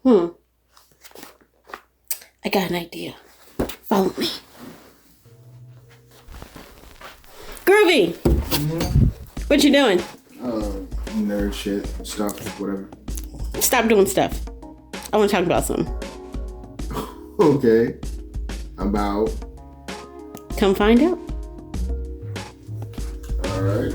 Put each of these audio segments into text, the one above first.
I got an idea. Follow me. Groovy! What you doing? Nerd shit, stuff, whatever. Stop doing stuff. I want to talk about something. Okay. About? Come find out. Alright.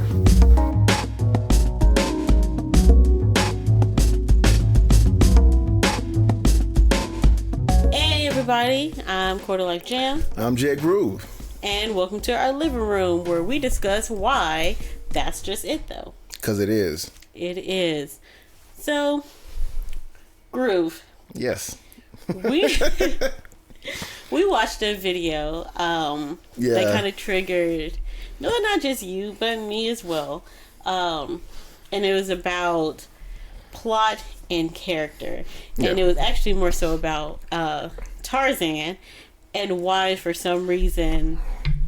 Hey everybody, I'm Quarter Life Jam. I'm J Groove. And welcome to our living room where we discuss why that's just it though. Because it is. It is. So, Groove. Yes. We watched a video that kind of triggered, no, not just you, but me as well. And it was about plot and character. And it was actually more so about Tarzan and why, for some reason,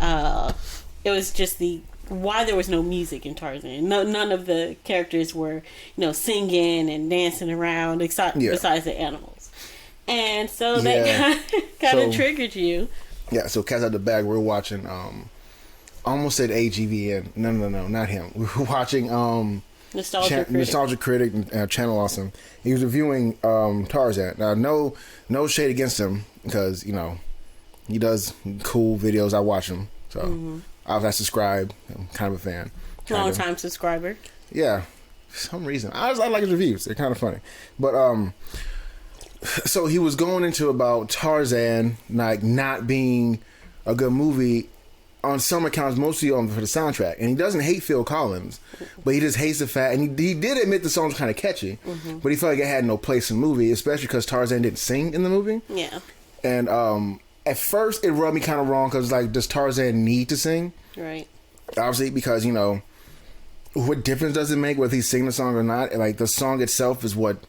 it was just why there was no music in Tarzan. None of the characters were, singing and dancing around besides the animals. And so that kind of triggered you. Yeah, so Cats Out the Bag, we're watching, almost said AGVN. No, not him. We were watching Nostalgia Critic, Channel Awesome. He was reviewing Tarzan. Now, no shade against him, because, he does cool videos. I watch him. So, I subscribe. I'm kind of a fan. Long-time subscriber. Yeah. For some reason. I like his reviews. They're kind of funny. But, so he was going into about Tarzan not being a good movie on some accounts, mostly for the soundtrack. And he doesn't hate Phil Collins, but he just hates the fact, and he did admit the song was kind of catchy, but he felt like it had no place in the movie, especially because Tarzan didn't sing in the movie. Yeah. And at first it rubbed me kind of wrong, because does Tarzan need to sing? Right. Obviously, because what difference does it make whether he's singing the song or not? The song itself is what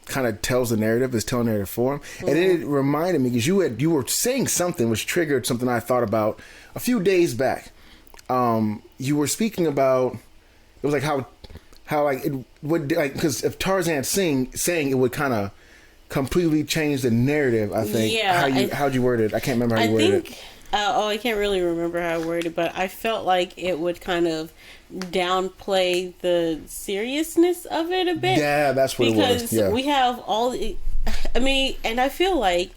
kind of tells the narrative, is telling the narrative for him. And then it reminded me, because you were saying something which triggered something I thought about a few days back. You were speaking about, it was how it would, because if Tarzan sang, it would kind of completely change the narrative, I think. Yeah. How'd you word it? I can't remember how you worded it. I can't really remember how I worded it, but I felt like it would kind of downplay the seriousness of it a bit. Yeah, that's what it was. Because we have and I feel like,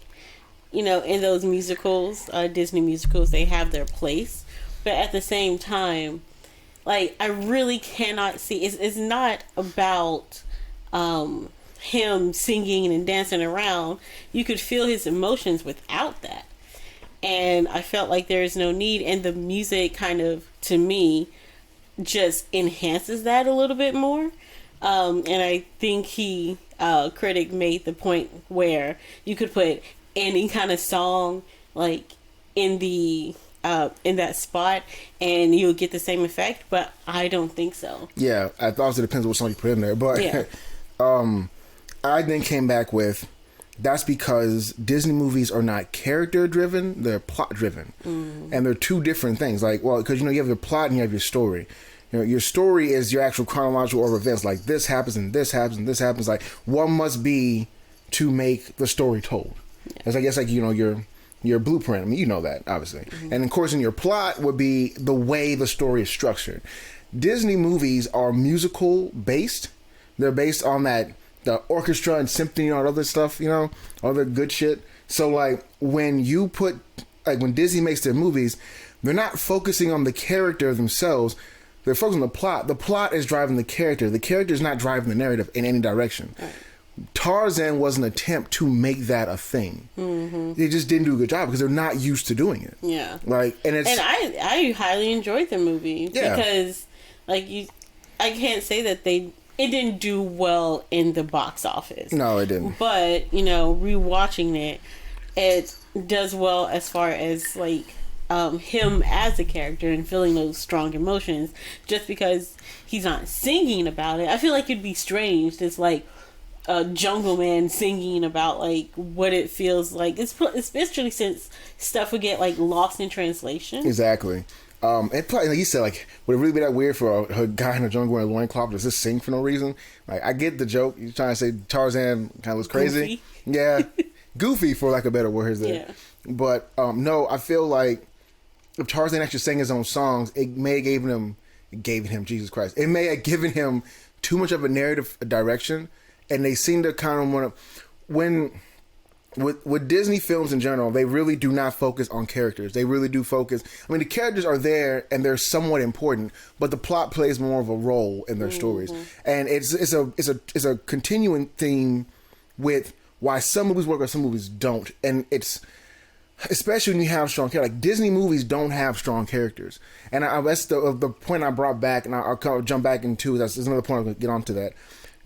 in those musicals, Disney musicals, they have their place. But at the same time, I really cannot see, it's not about him singing and dancing around. You could feel his emotions without that. And I felt like there is no need, and the music kind of, to me, just enhances that a little bit more. And I think Critic made the point where you could put any kind of song in that spot and you'll get the same effect, but I don't think so. Yeah, I thought it depends on what song you put in there, but I then came back with, that's because Disney movies are not character driven, they're plot driven. And they're two different things. Because you have your plot and you have your story. Your story is your actual chronological order of events. This happens and this happens and this happens. One must be to make the story told. It's your blueprint. You know that, obviously. And of course, in your plot would be the way the story is structured. Disney movies are musical based. They're based on the orchestra and symphony and all other stuff, all the good shit. So when you put, when Disney makes their movies, they're not focusing on the character themselves. They're focusing on the plot. The plot is driving the character. The character is not driving the narrative in any direction. Right. Tarzan was an attempt to make that a thing. They just didn't do a good job because they're not used to doing it. Yeah. And I highly enjoyed the movie because I can't say that it didn't do well in the box office. No, it didn't. But, rewatching it does well as far as him as a character and feeling those strong emotions. Just because he's not singing about it, I feel like it'd be strange. It's a Jungle Man singing about what it feels like, especially since stuff would get lost in translation. Exactly. And probably, like you said, like, would it really be that weird for a guy in a jungle wearing a loincloth to just sing for no reason? Like, I get the joke. You're trying to say Tarzan kind of looks crazy. Goofy. Yeah. Goofy, for lack of better words there. Yeah. But, no, I feel like if Tarzan actually sang his own songs, it may have given him, Jesus Christ, it may have given him too much of a narrative direction, and they seem to kind of want to, with Disney films in general, they really do not focus on characters. They really do focus. I mean, the characters are there and they're somewhat important, but the plot plays more of a role in their stories. And it's a continuing theme with why some movies work or some movies don't. And it's especially when you have strong characters. Like, Disney movies don't have strong characters, and that's the point I brought back, and I'll jump back into. That's another point. I'm gonna get onto that.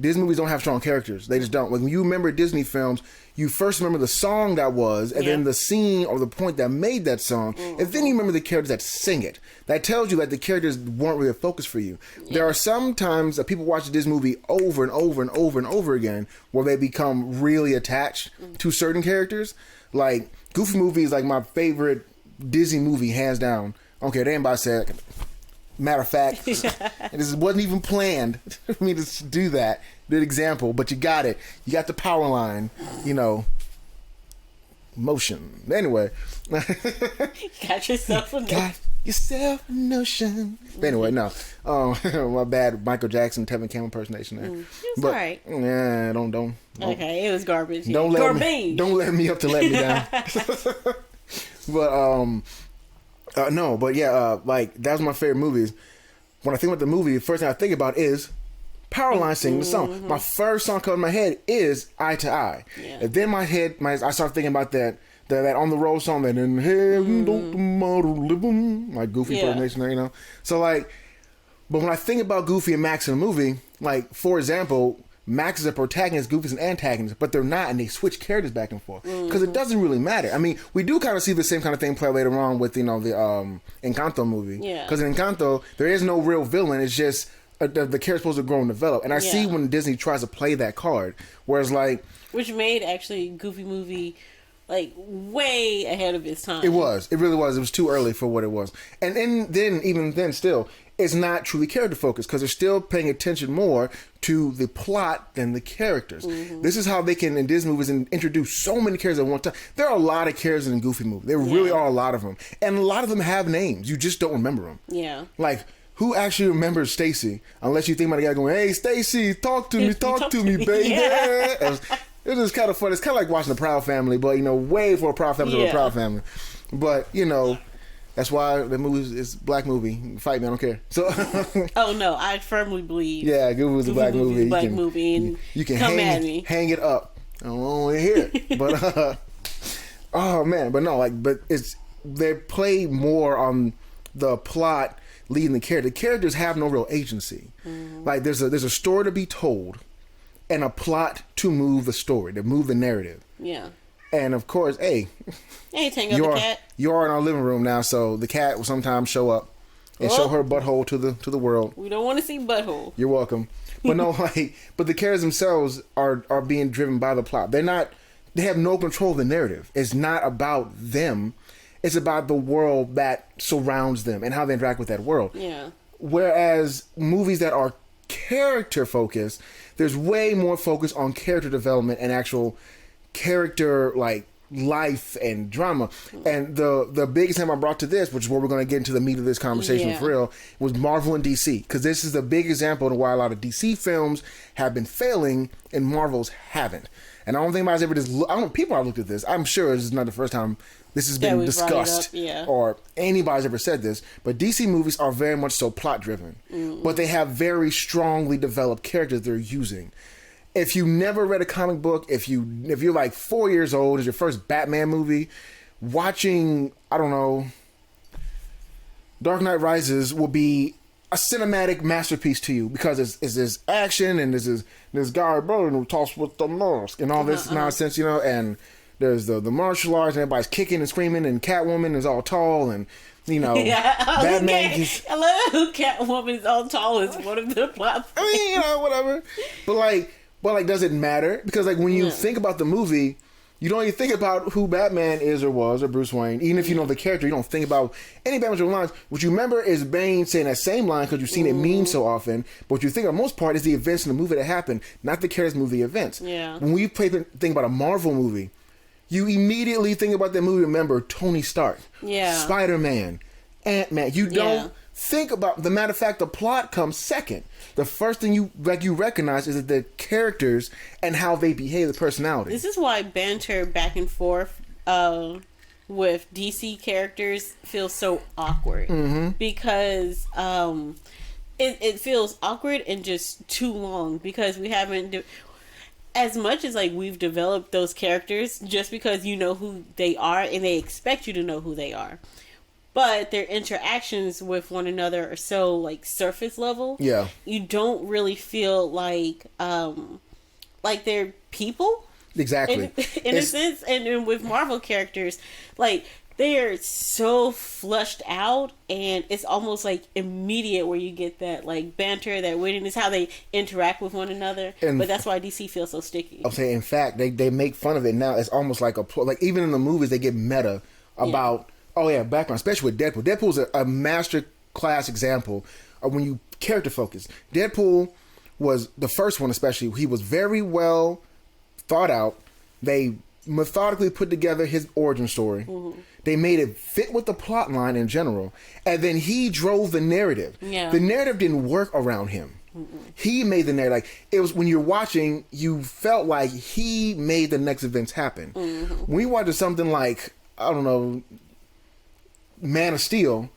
Disney movies don't have strong characters. They just don't. Like, when you remember Disney films, you first remember the song that was, and then the scene or the point that made that song, and then you remember the characters that sing it. That tells you that the characters weren't really a focus for you. There are some times that people watch this movie over and over and over and over again where they become really attached to certain characters. Like, Goofy movie is like my favorite Disney movie, hands down. Okay, anybody said. Matter of fact, this wasn't even planned for me to do that. Good example, but you got it. You got the power line, motion. Anyway. Got yourself a notion. Got yourself a notion. Anyway, no. My bad Michael Jackson, Tevin Campbell impersonation there. It was alright. Yeah, don't. Okay, it was garbage. Don't let me up to let me down. But, no, but yeah, like, that was my favorite movies. When I think about the movie, the first thing I think about is Powerline singing the song. My first song coming in my head is Eye to Eye. Yeah. And then I start thinking about that On the Road song, that in heaven don't tomorrow live 'em, like Goofy impersonation there, So, like, but when I think about Goofy and Max in the movie, like, for example, Max is a protagonist, Goofy's an antagonist, but they're not, and they switch characters back and forth because it doesn't really matter. I mean, we do kind of see the same kind of thing play later on with the Encanto movie. Yeah. Because in Encanto, there is no real villain. It's just the character's supposed to grow and develop. And I see when Disney tries to play that card, whereas like, which made actually Goofy movie like way ahead of its time. It was. It really was. It was too early for what it was. And even then, still, it's not truly character focused because they're still paying attention more to the plot than the characters. This is how they can, in Disney movies, introduce so many characters at one time. There are a lot of characters in a Goofy movie. There really are a lot of them. And a lot of them have names. You just don't remember them. Yeah. Like, who actually remembers Stacy? Unless you think about a guy going, "Hey, Stacy, talk to me, baby." Yeah. It was kind of fun. It's kind of like watching The Proud Family, but, way for a Proud Family than a Proud Family. But, that's why the movie is a black movie. Fight me, I don't care. So. Oh no, I firmly believe. Yeah, Goofy was a black movie. Black movie, and you can hang it up. I don't want to hear it, but oh man, but no, but they play more on the plot leading the character. The characters have no real agency. Like there's a story to be told, and a plot to move the story, to move the narrative. Yeah. And of course, hey, Tango the cat. You are in our living room now, so the cat will sometimes show up and show her butthole to the world. We don't want to see butthole. You're welcome. But no, but the characters themselves are being driven by the plot. They have no control of the narrative. It's not about them. It's about the world that surrounds them and how they interact with that world. Yeah. Whereas movies that are character focused, there's way more focus on character development and actual character life and drama. And the big example I brought to this, which is where we're going to get into the meat of this conversation for real, was Marvel and DC, because this is a big example of why a lot of DC films have been failing and Marvel's haven't. And I don't think anybody's ever people have looked at this. I'm sure this is not the first time this has been discussed or anybody's ever said this, but DC movies are very much so plot driven, but they have very strongly developed characters they're using. If you never read a comic book, if you're like 4 years old, is your first Batman movie, watching, I don't know, Dark Knight Rises will be a cinematic masterpiece to you because it's this action and this guy brother who talks with the mask and all this nonsense, and there's the martial arts and everybody's kicking and screaming and Catwoman is all tall and Batman. I love how Catwoman is all tall is one of the plots. I mean, whatever. But does it matter? Because when you think about the movie, You don't even think about who Batman is or was, or Bruce Wayne. Even if you know the character, you don't think about any Batman lines. What you remember is Bane saying that same line because you've seen it memed so often. But what you think of most part is the events in the movie that happened, not the characters' movie events. Yeah. When we think about a Marvel movie, you immediately think about that movie. Remember Tony Stark, Spider-Man, Ant-Man. You don't think about. The matter of fact, the plot comes second. The first thing you recognize is that the characters and how they behave, the personality. This is why banter back and forth with DC characters feels so awkward, because it feels awkward and just too long because we haven't. As much as like we've developed those characters just because you know who they are and they expect you to know who they are. But their interactions with one another are so like surface level. Yeah. You don't really feel like they're people. Exactly. In a sense. And with Marvel characters, like they're so flushed out and it's almost like immediate where you get that like banter, that wittiness, how they interact with one another. But that's why DC feels so sticky. I'm saying, in fact, they make fun of it now. It's almost like like even in the movies they get meta about background, especially with Deadpool. Deadpool's a master class example of when you character focus. Deadpool was the first one, especially. He was very well thought out. They methodically put together his origin story. They made it fit with the plot line in general, and then he drove the narrative. The narrative didn't work around him. He made the narrative. Like, it was when you're watching, you felt like he made the next events happen. When you watch something like, I don't know, Man of Steel,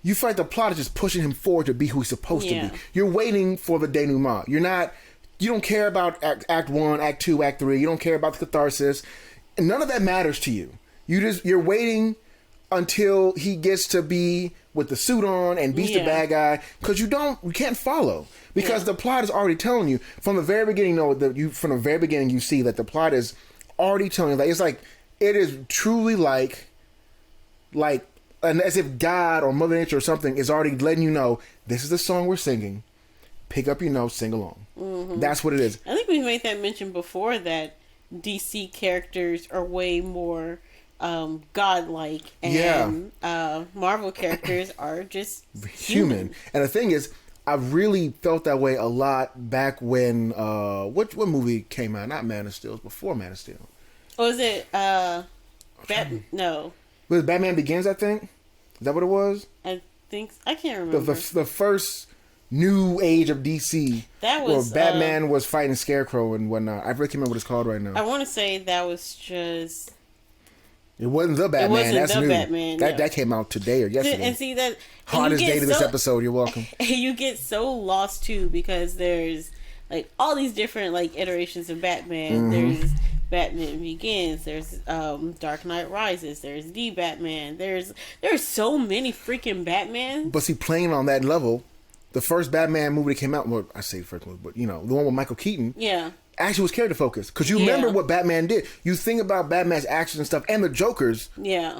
you feel like the plot is just pushing him forward to be who he's supposed to be. You're waiting for the denouement. You don't care about act 1, act 2, act 3. You don't care about the catharsis. None of that matters to you. You're waiting until he gets to be with the suit on and beats the bad guy, because you can't follow, because the plot is already telling you from the very beginning. You see that the plot is already telling you that it is truly like as if God or Mother Nature or something is already letting you know, this is the song we're singing. Pick up your notes, sing along. That's what it is. I think we made that mention before, that DC characters are way more godlike, and Marvel characters are just human. And the thing is, I really felt that way a lot back when what movie came out? Not Man of Steel, it was before Man of Steel. Was it no? Was it Batman Begins, I think? Is that what it was? I can't remember. The first new age of DC. That was where Batman was fighting Scarecrow and whatnot. I really can't remember what it's called right now. I want to say that was just... It wasn't the Batman. It wasn't That's the new. Batman. That came out today or yesterday. And see that... Hardest day to this episode. You're welcome. You get so lost too, because there's like all these different like iterations of Batman. There's Batman Begins, there's Dark Knight Rises, there's the Batman, there's so many freaking Batman. But see, playing on that level, the first Batman movie that came out, well, I say the first movie, but the one with Michael Keaton, actually was character focused, because you remember what Batman did. You think about Batman's actions and stuff, and the Joker's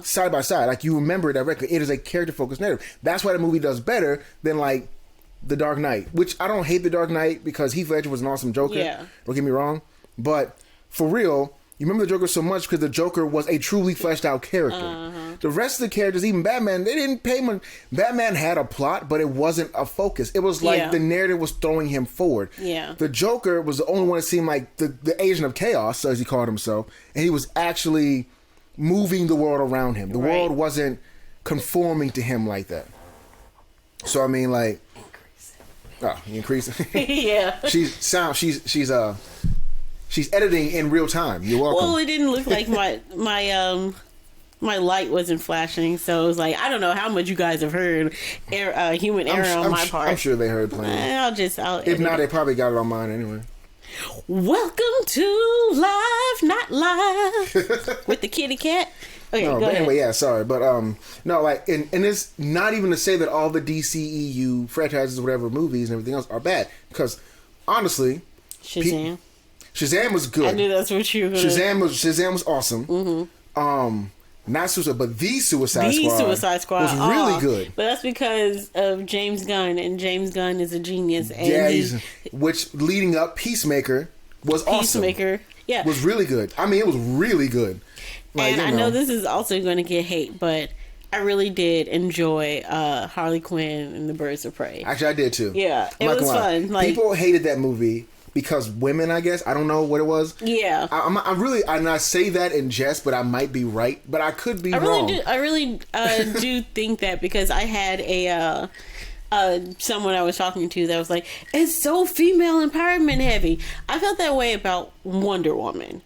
side by side, like you remember it directly. It is a character focused narrative. That's why the movie does better than like The Dark Knight, which I don't hate The Dark Knight because Heath Ledger was an awesome Joker. Don't get me wrong, but for real, you remember the Joker so much because the Joker was a truly fleshed out character. The rest of the characters, even Batman, they didn't pay much. Batman had a plot, but it wasn't a focus. It was like the narrative was throwing him forward. The Joker was the only one that seemed like the agent of chaos, as he called himself, and he was actually moving the world around him. The world wasn't conforming to him like that. So I mean, like, increasing. She's editing in real time. You're welcome. Well, it didn't look like my light wasn't flashing, so it was like, I don't know how much you guys have heard human error on my part. I'm sure they heard plenty. If not, they probably got it on mine anyway. Welcome to Live Not Live with the kitty cat. Okay, no, go but ahead. Anyway, sorry, but no, like, and it's not even to say that all the DCEU franchises, whatever, movies and everything else are bad, because honestly, Shazam was good. I knew that's what you were gonna... Shazam was awesome. Not Suicide, but the Suicide Squad was really good. But that's because of James Gunn, and James Gunn is a genius. And which leading up, Peacemaker was awesome. Peacemaker. Yeah. Was really good. I mean, it was really good. Like, and I know this is also going to get hate, but I really did enjoy Harley Quinn and the Birds of Prey. Actually, I did too. Yeah, it was fun. Like, people hated that movie because women, I guess. I don't know what it was. Yeah. I say that in jest, but I might be right. But I could be wrong. I really do think that, because I had someone I was talking to that was like, it's so female empowerment heavy. I felt that way about Wonder Woman.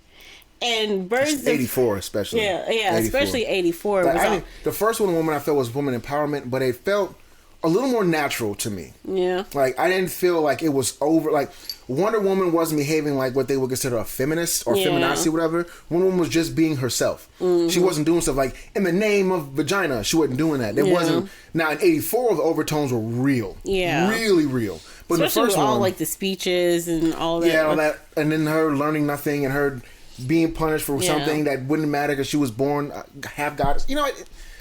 And Birds 84 especially. Yeah, 84. Especially 84. Like, the first Wonder Woman I felt was woman empowerment, but it felt a little more natural to me. Yeah. Like, I didn't feel like it was over. Like, Wonder Woman wasn't behaving like what they would consider a feminist or feminazi, whatever. Wonder Woman was just being herself. Mm-hmm. She wasn't doing stuff like, in the name of vagina. She wasn't doing that. It wasn't. Now, in 84, the overtones were real. Yeah. Really real. But especially the first with one, all, like, the speeches and all that. Yeah, all that. And then her learning nothing and her being punished for something that wouldn't matter because she was born half goddess. You know,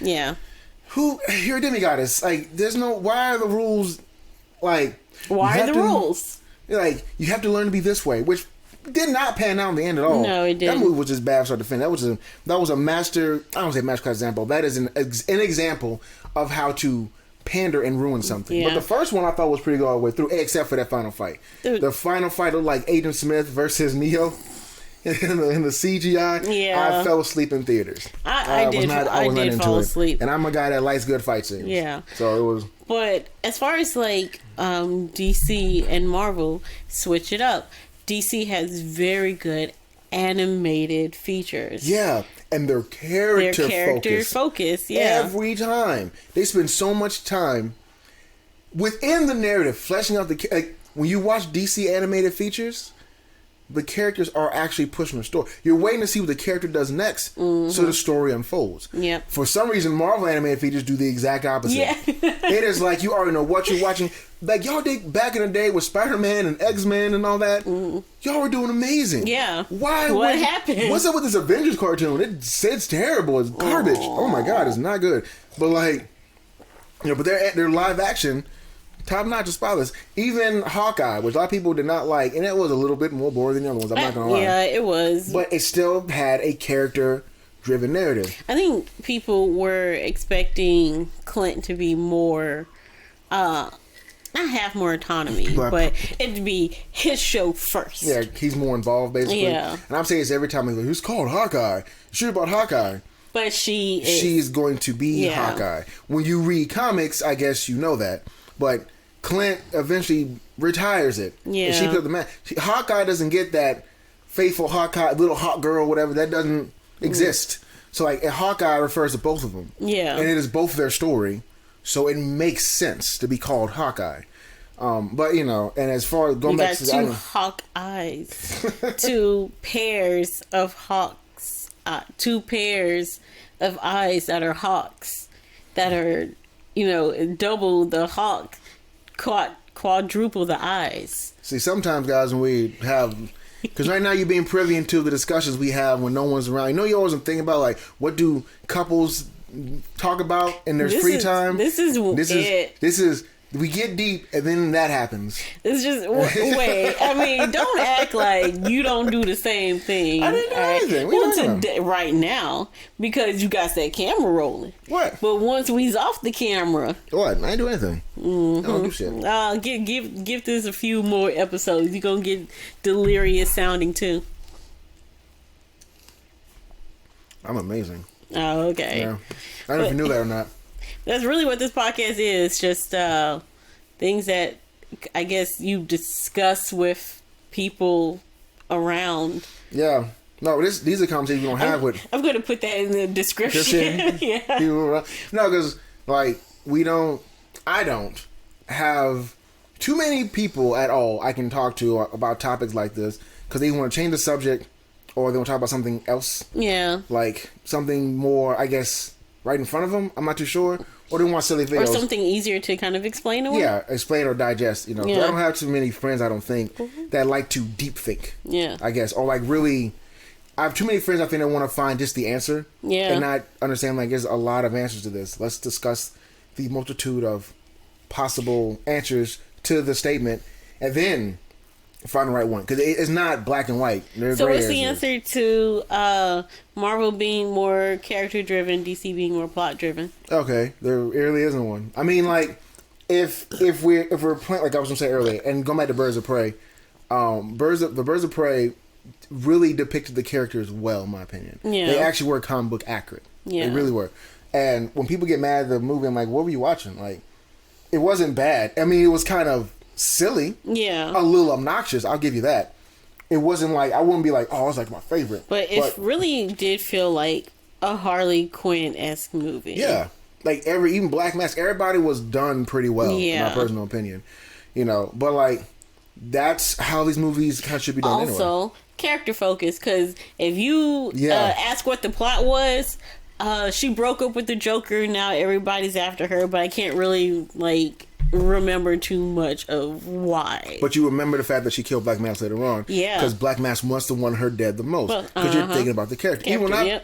you're a demigoddess. Like, there's no. Why are the rules? Like, why are the rules? Like, you have to learn to be this way, which did not pan out in the end at all. No, it didn't. That movie was just bad from start to finish. That was a master. I don't say masterclass example. That is an example of how to pander and ruin something. But the first one I thought was pretty good all the way through, except for that final fight. Dude. The final fight looked like Agent Smith versus Neo. In the CGI, I fell asleep in theaters. I did fall asleep. And I'm a guy that likes good fight scenes. Yeah. So it was. But as far as like DC and Marvel, switch it up. DC has very good animated features. Yeah, and their character focus. Yeah. Every time they spend so much time within the narrative, fleshing out when you watch DC animated features. The characters are actually pushing the story. You're waiting to see what the character does next, so the story unfolds. Yep. For some reason, Marvel animated features do the exact opposite. Yeah. It is like you already know what you're watching. Like, y'all did back in the day with Spider-Man and X-Men and all that. Y'all were doing amazing. Yeah. Why? What happened? What's up with this Avengers cartoon? It's terrible. It's garbage. Oh my god, it's not good. But like, but they're live action. Top notch, spotless. Even Hawkeye, which a lot of people did not like, and it was a little bit more boring than the other ones. I'm not gonna lie. Yeah, it was. But it still had a character-driven narrative. I think people were expecting Clint to be more, not have more autonomy, but it'd be his show first. Yeah, he's more involved, basically. Yeah. And I'm saying this every time. Like, who's called Hawkeye? Shoot about Hawkeye. But she's going to be Hawkeye. When you read comics, I guess you know that. But Clint eventually retires it. Yeah. And she put the man. Hawkeye doesn't get that faithful Hawkeye, little hot girl, whatever. That doesn't exist. So, like, Hawkeye refers to both of them. Yeah. And it is both their story. So it makes sense to be called Hawkeye. But, and as far as going back to two Hawkeyes. Two pairs of hawks. 2 pairs of eyes that are hawks. That are, double the hawk. Quadruple the eyes. See, sometimes, guys, when we have, because right now you're being privy into the discussions we have when no one's around. You always thinking about, like, what do couples talk about in their free time? This is we get deep, and then that happens. It's just wait. I mean, don't act like you don't do the same thing. I didn't do anything. Right now, because you got that camera rolling. What? But once we's off the camera, what? I ain't do anything. Mm-hmm. I don't do shit. Give this a few more episodes. You're gonna get delirious sounding too. I'm amazing. Oh, okay. Yeah. I don't know if you knew that or not. That's really what this podcast is. Just things that I guess you discuss with people around. Yeah. No, these are conversations you don't have with. I'm going to put that in the description. Yeah. No, because like I don't have too many people at all I can talk to about topics like this because they want to change the subject or they want to talk about something else. Yeah. Like something more, I guess, right in front of them. I'm not too sure. Or they want silly videos. Or something easier to kind of explain to them. Yeah, explain or digest, Yeah. I don't have too many friends, I don't think, that like to deep think. Yeah. I guess. Or like really, I have too many friends I think that want to find just the answer. Yeah. And not understand like there's a lot of answers to this. Let's discuss the multitude of possible answers to the statement. And then Find the right one, because it's not black and white. So what's the answer to Marvel being more character driven, DC being more plot driven? Okay, there really isn't one. I mean, like, if we're playing, like I was gonna say earlier, and going back to Birds of Prey, Birds of Prey really depicted the characters well, in my opinion. Yeah, they actually were comic book accurate. Yeah, they really were. And when people get mad at the movie, I'm like, what were you watching? Like, it wasn't bad. I mean, it was kind of silly. Yeah. A little obnoxious, I'll give you that. It wasn't like, I wouldn't be like, oh, it's like my favorite. But it really did feel like a Harley Quinn-esque movie. Yeah. Like, even Black Mask, everybody was done pretty well, in my personal opinion. You know, but like, that's how these movies kind of should be done anyway. Also, character focus, because if you ask what the plot was, she broke up with the Joker, now everybody's after her, but I can't really, like, remember too much of why. But you remember the fact that she killed Black Mask later on. Yeah. Because Black Mask wants to want her dead the most. Because you're thinking about the character.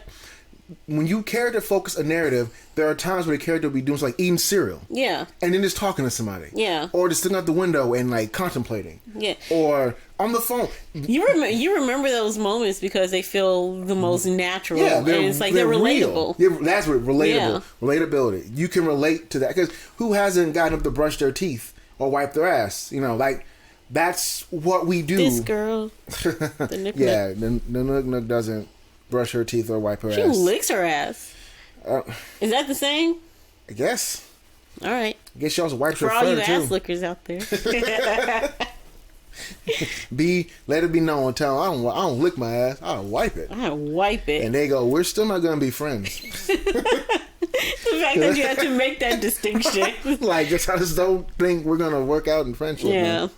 When you character focus a narrative, there are times where the character will be doing something like eating cereal. Yeah. And then just talking to somebody. Yeah. Or just sitting out the window and like contemplating. Yeah. Or on the phone. You remember those moments because they feel the most natural. Yeah. And it's like they're relatable. That's what relatable. Yeah. Relatability. You can relate to that. Because who hasn't gotten up to brush their teeth or wipe their ass? You know, like, that's what we do. This girl. The Nook. Yeah. The Nook doesn't brush her teeth or wipe her ass. She licks her ass. Is that the same? I guess. All right. I guess she also wipes her fur too. For all you ass lickers out there. Let it be known. Tell them, I don't lick my ass. I wipe it. I wipe it. And they go, we're still not going to be friends. The fact that you have to make that distinction. Like, I just don't think we're going to work out in friendship. Yeah. Man.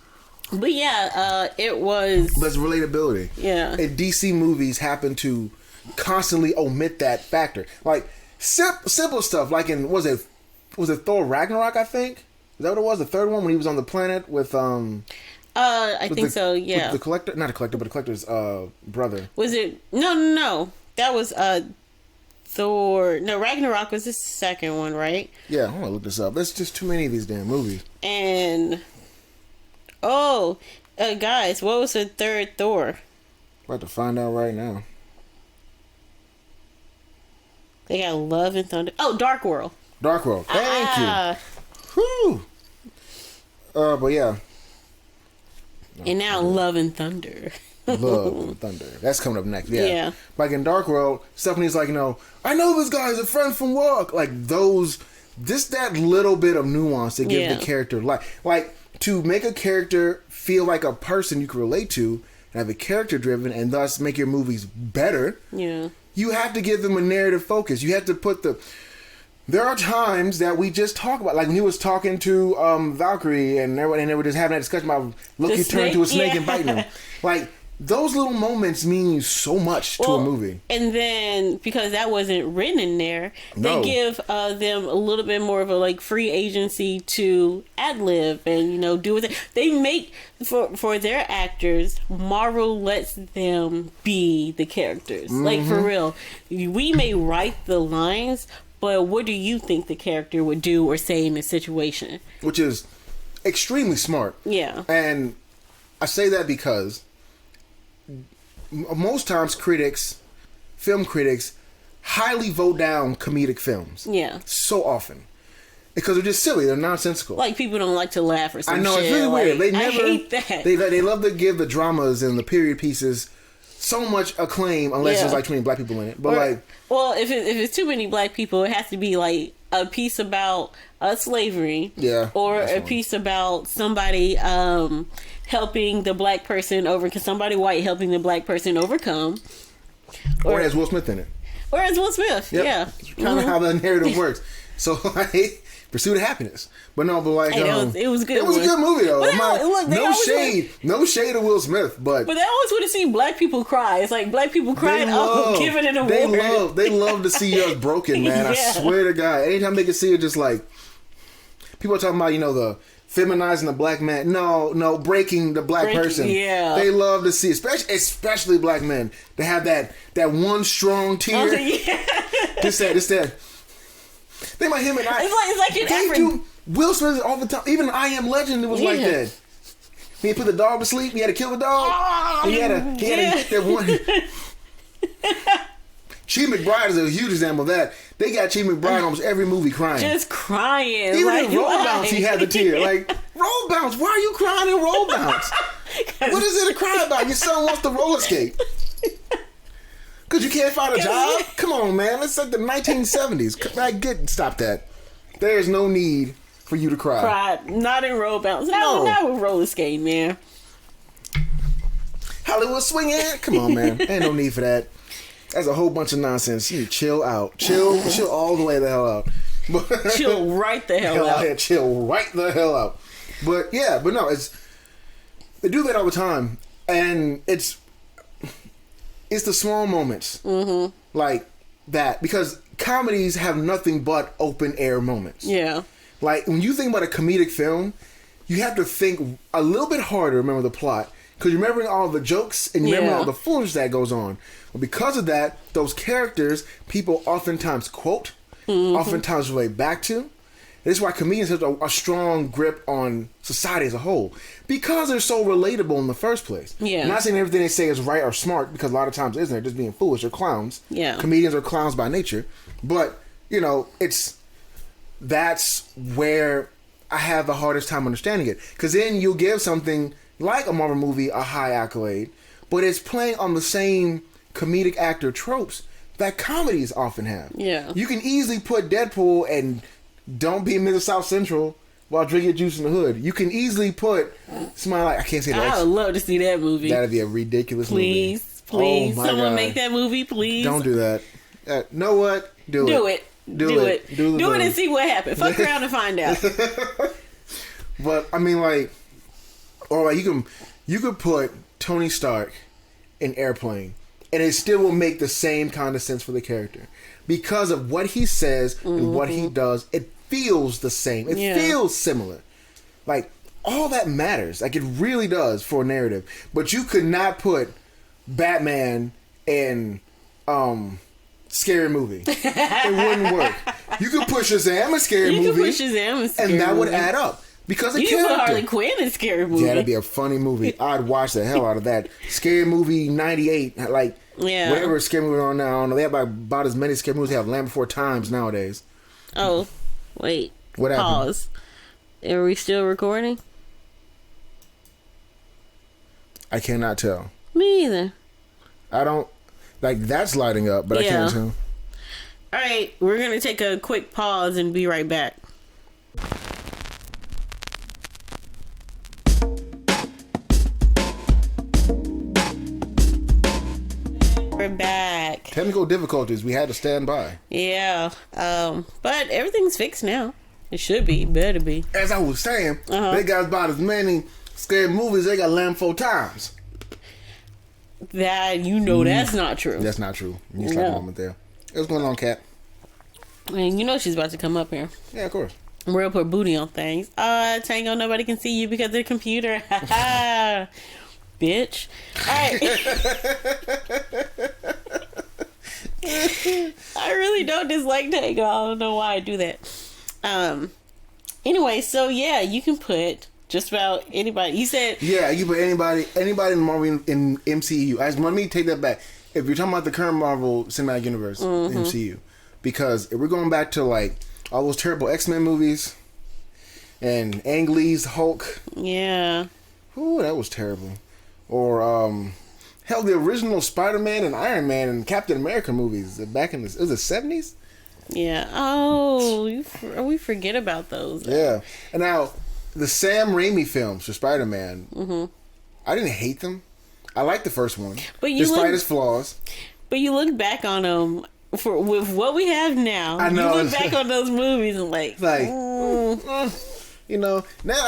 But yeah, it was... That's relatability. Yeah. And DC movies happen to constantly omit that factor. Like, simple stuff, like in, was it Thor Ragnarok, I think? Is that what it was? The third one, when he was on the planet with... I think so, yeah. The Collector, not a Collector, but the Collector's brother. Was it... No. That was Thor... No, Ragnarok was the second one, right? Yeah, I'm going to look this up. There's just too many of these damn movies. And... guys, what was the third Thor? About to find out right now. They got Love and Thunder. Oh, Dark World. Dark World. Thank you. Whew. But yeah. And now Love and Thunder. Love and Thunder. That's coming up next. Yeah. Like in Dark World, Stephanie's like, I know this guy is a friend from work. Like those, just that little bit of nuance to give the character life. Like to make a character feel like a person you can relate to and have a character driven and thus make your movies better. Yeah. You have to give them a narrative focus. You have to put there are times that we just talk about, like when he was talking to Valkyrie and they were just having that discussion about Loki turned into a snake and biting him. Like, those little moments mean so much to a movie. And then, because that wasn't written in there, they give them a little bit more of a like free agency to ad-lib and, do what they make for their actors. Marvel lets them be the characters. Mm-hmm. Like, for real. We may write the lines, but what do you think the character would do or say in this situation? Which is extremely smart. Yeah. And I say that because most times film critics, highly vote down comedic films. Yeah. So often. Because they're just silly. They're nonsensical. Like, people don't like to laugh or something. I know, shit. It's really weird. They never, I hate that. They love to give the dramas and the period pieces so much acclaim unless there's like too many black people in it. But if it's too many black people, it has to be like a piece about slavery. Yeah. Or a piece about somebody helping the black person somebody white helping the black person overcome. Or it has Will Smith in it. Or as Will Smith. Yep. Yeah. It's kind of how the narrative works. So Pursuit of Happiness. But no, but like it was good. It was a good movie though. No shade to Will Smith, but they always want to see black people cry. It's like black people crying, give it an award. They love to see us broken, man. I swear to God. Anytime they can see it, just like people are talking about, the feminizing the black man. No, breaking the black person. Yeah. They love to see, especially black men, to have that one strong tear. Just that. Think about him and I. It's like an effort. Will Smith all the time. Even I Am Legend, it was like that. He put the dog to sleep. He had to kill the dog. Oh, he had to hit that one. Chief McBride is a huge example of that. They got Chief McBride almost every movie crying. Just crying. Even like, in Roll Bounce, he had the tear. Like, Roll Bounce, why are you crying in Roll Bounce? What is it to cry about? Your son wants to roller skate. Because you can't find a job? Come on, man. It's like the 1970s. Stop that. There's no need for you to cry. Cry. Not in Roll Bounce. No, not with roller skating, man. Hollywood swinging? Come on, man. Ain't no need for that. That's a whole bunch of nonsense. You need to chill out. Chill all the way the hell out. Chill right the hell out. Yeah, chill right the hell out. But no, they do that all the time, and it's the small moments like that, because comedies have nothing but open air moments. Yeah. Like when you think about a comedic film, you have to think a little bit harder to remember the plot, because you're remembering all the jokes and you remember all the foolishness that goes on. Well, because of that, those characters people oftentimes quote, oftentimes relate back to. This is why comedians have a strong grip on society as a whole, because they're so relatable in the first place. Yeah. I'm not saying everything they say is right or smart, because a lot of times isn't. They're just being foolish or clowns. Yeah. Comedians are clowns by nature. But, that's where I have the hardest time understanding it. Because then you'll give something like a Marvel movie a high accolade, but it's playing on the same comedic actor tropes that comedies often have. Yeah. You can easily put Deadpool and don't be Mrs. South Central while drinking juice in the hood. You can easily put somebody like, I can't say that. I would love to see that movie. That'd be a ridiculous movie. Please, someone make that movie, please. Don't do that. Know what? Do it. Do it and see what happens. Fuck around and find out. But I mean, like, or like you could put Tony Stark in Airplane, and it still will make the same kind of sense for the character, because of what he says and what he does. It feels the same. It feels similar. Like, all that matters. Like, it really does for a narrative. But you could not put Batman in Scary Movie. It wouldn't work. You could put Shazam in Scary Movie. And that would add up. Because you can put Harley Quinn in Scary Movie. Yeah, that'd be a funny movie. I'd watch the hell out of that. Scary Movie 98, like, whatever Scary Movie on now. I don't know. They have about as many Scary movies they have Land Before Times nowadays. Oh, wait. What happened? Pause. Are we still recording? I cannot tell. Me either. I don't, like, that's lighting up, but I can't tell. All right, we're going to take a quick pause and be right back. We're back. Technical difficulties. We had to stand by. Yeah. But everything's fixed now. It should be. Better be. As I was saying, they got about as many scary movies they got Land 4 times. That's not true. That's not true. You just like a moment there. What's going on, Kat? And she's about to come up here. Yeah, of course. We'll put booty on things. Tango, nobody can see you because of the computer. Bitch. Alright. I really don't dislike Tango. I don't know why I do that. Anyway, so yeah, you can put just about anybody. You said you can put anybody in Marvel in MCU. Let me take that back. If you're talking about the current Marvel Cinematic Universe, MCU, because if we're going back to like all those terrible X-Men movies and Ang Lee's Hulk, ooh, that was terrible. Or hell, the original Spider-Man and Iron Man and Captain America movies back in the 70s. Yeah. Oh, we forget about those. Yeah. And now the Sam Raimi films for Spider-Man, I didn't hate them. I liked the first one, despite its flaws. But you look back on them with what we have now. I know. You look back on those movies and now I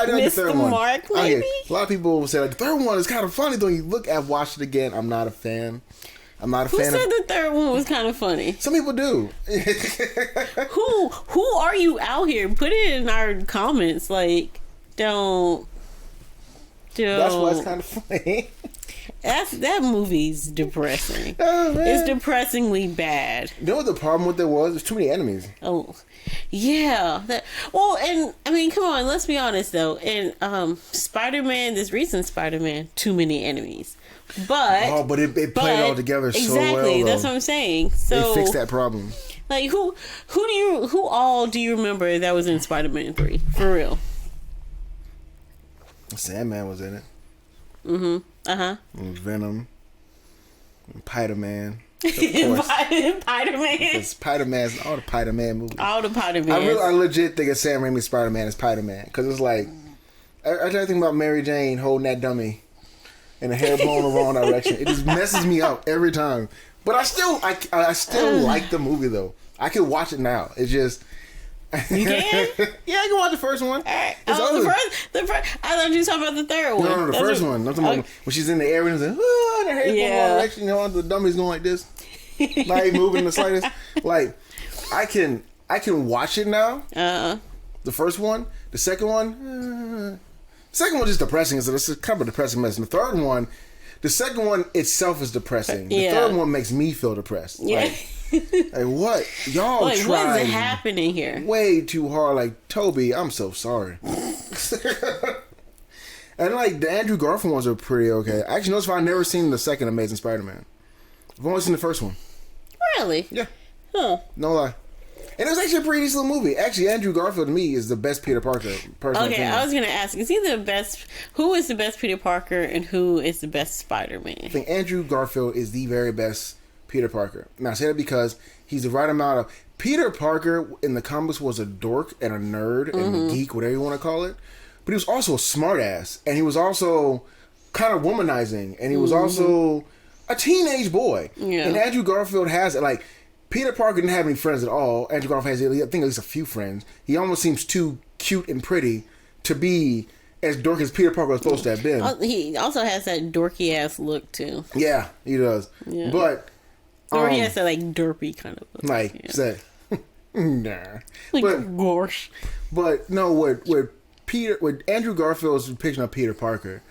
didn't like the third one. Mark, maybe? A lot of people will say like the third one is kind of funny. Though you watch it again, I'm not a fan. I'm not a fan. Who said the third one was kind of funny? Some people do. Who are you out here? Put it in our comments. Like, don't. That's why it's kind of funny. That movie's depressing. Oh, man. It's depressingly bad. You know what the problem with it was? There's too many enemies. Oh, yeah. And I mean, come on. Let's be honest though. In Spider-Man, this recent Spider-Man, too many enemies. But it played all together so well. Exactly. Though. That's what I'm saying. So they fixed that problem. Like who all do you remember that was in Spider-Man 3? For real. Sandman was in it. Mm-hmm. Uh-huh. Venom. Spider-Man. Spider-Man. Spider-Man's all the Spider-Man movies. All the Spider-Man. I legit think of Sam Raimi's Spider-Man as Spider-Man. Because it's like, I try to think about Mary Jane holding that dummy and the hair blown the wrong direction. It just messes me up every time. But I still like the movie though. I can watch it now. It's just... You can? Yeah, I can watch the first one. Right. The first. I thought you were talking about the third one. No, the first one. I'm talking about when she's in the air and it's like, oh, and her hair's going one direction. You know, the dummy's going like this, not even moving the slightest. Like, I can watch it now. The first one, the second one. The second one is depressing. So it's kind of a depressing mess. And the third one, the second one itself is depressing. The third one makes me feel depressed. Yeah. Like what? Y'all like, tried what is happening here? Way too hard. Like, Toby, I'm so sorry. And like the Andrew Garfield ones are pretty okay. Actually, notice I've never seen the second Amazing Spider-Man. I've only seen the first one. Really? Yeah. Huh. No lie. And it was actually a pretty decent little movie. Actually, Andrew Garfield to me is the best Peter Parker. Okay, I was gonna ask: is he the best? Who is the best Peter Parker, and who is the best Spider-Man? I think Andrew Garfield is the very best Peter Parker. Now I say that because he's the right amount of... Peter Parker in the comics was a dork and a nerd and a geek, whatever you want to call it. But he was also a smartass, and he was also kind of womanizing, and he was also a teenage boy. Yeah. And Andrew Garfield has it. Like, Peter Parker didn't have any friends at all. Andrew Garfield has, I think, at least a few friends. He almost seems too cute and pretty to be as dorky as Peter Parker was supposed to have been. He also has that dorky ass look too. Yeah, he does. Yeah. But... or he has that like derpy kind of look. Like, say, nah. Like, gosh. But no, with Andrew Garfield's depiction of Peter Parker,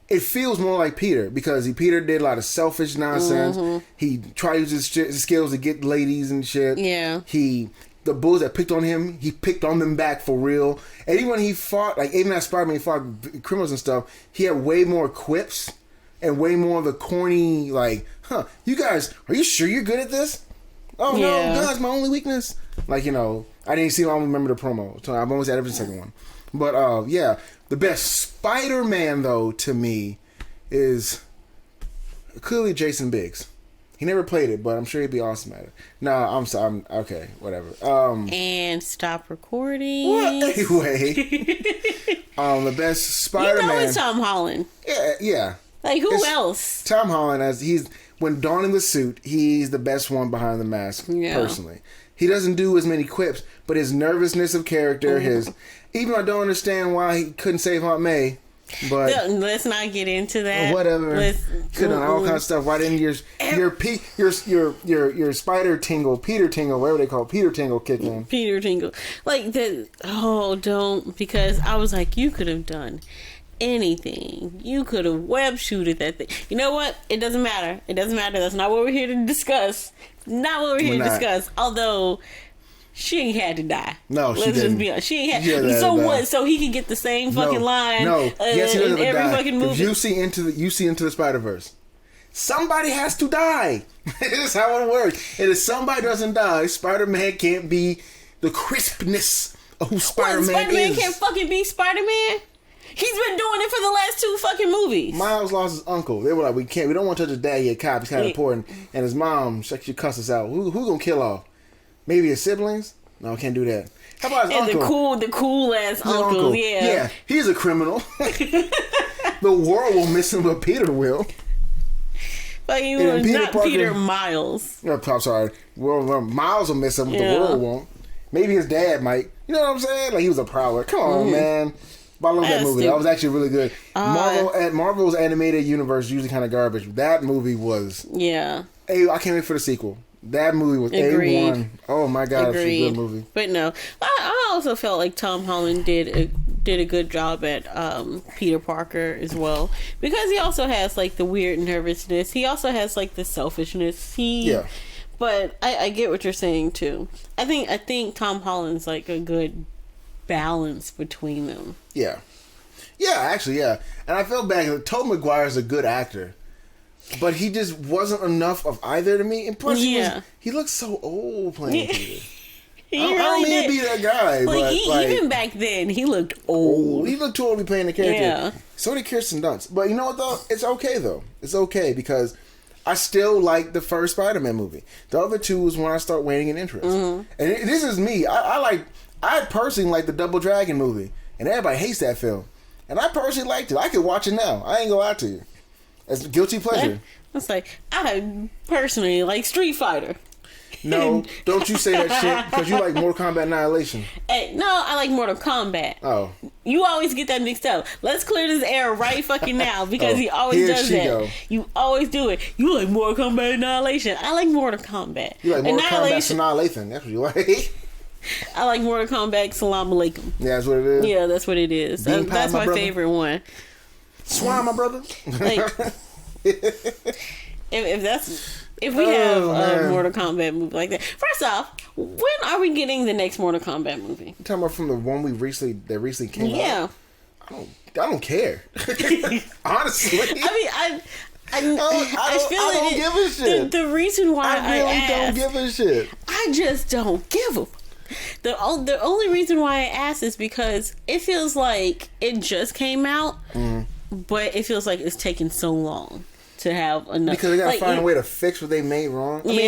it feels more like Peter because Peter did a lot of selfish nonsense. He tried to use his skills to get ladies and shit. Yeah. The bulls that picked on him, he picked on them back for real. And even when he fought, like even as Spider-Man, he fought criminals and stuff, he had way more quips and way more of the corny, like, you guys, are you sure you're good at this? Oh, no, God's my only weakness. Like, you know, I didn't see, I don't remember the promo. So I've almost had every second one. But, yeah, the best Spider-Man, though, to me, is clearly Jason Biggs. He never played it, but I'm sure he'd be awesome at it. No, I'm sorry. Okay, whatever. And stop recording. What? Anyway. The best Spider-Man. You know it's Tom Holland. Yeah. Like, who else? Tom Holland, when donning the suit, he's the best one behind the mask, personally. He doesn't do as many quips, but his nervousness of character, even though I don't understand why he couldn't save Aunt May, but... Let's not get into that. Whatever. Could have all kinds of stuff right in your spider tingle, Peter tingle, whatever they call it, Peter tingle kick in. Peter tingle. Like, don't, because I was like, you could have done anything. You could have web shooted that thing. You know what? It doesn't matter. That's not what we're here to discuss. Although she ain't had to die. No, she didn't. Let's just be honest. She ain't had. So what? So he can get the same fucking line. No. Yes, he doesn't in every die. fucking movie. If you see into the Spider-Verse, somebody has to die. This is how it works. And if somebody doesn't die, Spider-Man can't be the crispness of who Spider-Man is. Spider-Man can't fucking be Spider-Man? He's been doing it for the last 2 fucking movies. Miles lost his uncle. They were like, we don't want to touch his dad. He's a cop. He's kind of important. And his mom, she cussed us out. Who gonna kill off? Maybe his siblings? No, I can't do that. How about his uncle? The cool ass uncle. Yeah. Yeah, he's a criminal. The world will miss him, but Peter will. But he was not Parker, Peter Miles. No, I'm sorry. Miles will miss him, but the world won't. Maybe his dad might. You know what I'm saying? Like, he was a prowler. Come on, man. But I love that movie. That was actually really good. Marvel's animated universe is usually kind of garbage. That movie was... Yeah. I can't wait for the sequel. That movie was A1. Oh my God, it's a good movie. But no, I also felt like Tom Holland did a did a good job at Peter Parker as well, because he also has like the weird nervousness. He also has like the selfishness. But I get what you're saying too. I think Tom Holland's like a good balance between them. Yeah, actually, yeah. And I felt bad. Tobey Maguire's a good actor, but he just wasn't enough of either to me. And plus, he looks so old playing Peter. I don't mean to be that guy, but even back then, he looked old. He looked too old to be playing the character. Yeah. So did Kirsten Dunst. But you know what, though? It's okay, though. It's okay, because I still like the first Spider-Man movie. The other two is when I start waning in interest. Mm-hmm. And this is me. I personally like the Double Dragon movie. And everybody hates that film. And I personally liked it. I could watch it now. I ain't gonna lie to you. It's a guilty pleasure. It's like, I personally like Street Fighter. No, don't you say that shit, because you like Mortal Kombat Annihilation. No, I like Mortal Kombat. Oh. You always get that mixed up. Let's clear this air right fucking now, because he always does that. Go. You always do it. You like Mortal Kombat Annihilation. I like Mortal Kombat. You like Mortal Kombat Annihilation. That's what you like. I like Mortal Kombat Salam Alaikum. Yeah, that's what it is? Yeah, that's what it is. That's my favorite one. Swan, my brother. Like, if we have a Mortal Kombat movie like that. First off, when are we getting the next Mortal Kombat movie? You're talking about from the one that recently came out? Yeah. I don't care. Honestly. I don't give a shit. The reason why I really don't give a shit. I just don't give a. The only reason why I asked is because it feels like it just came out, but it feels like it's taken so long to have enough. Because they gotta find a way to fix what they made wrong. Some people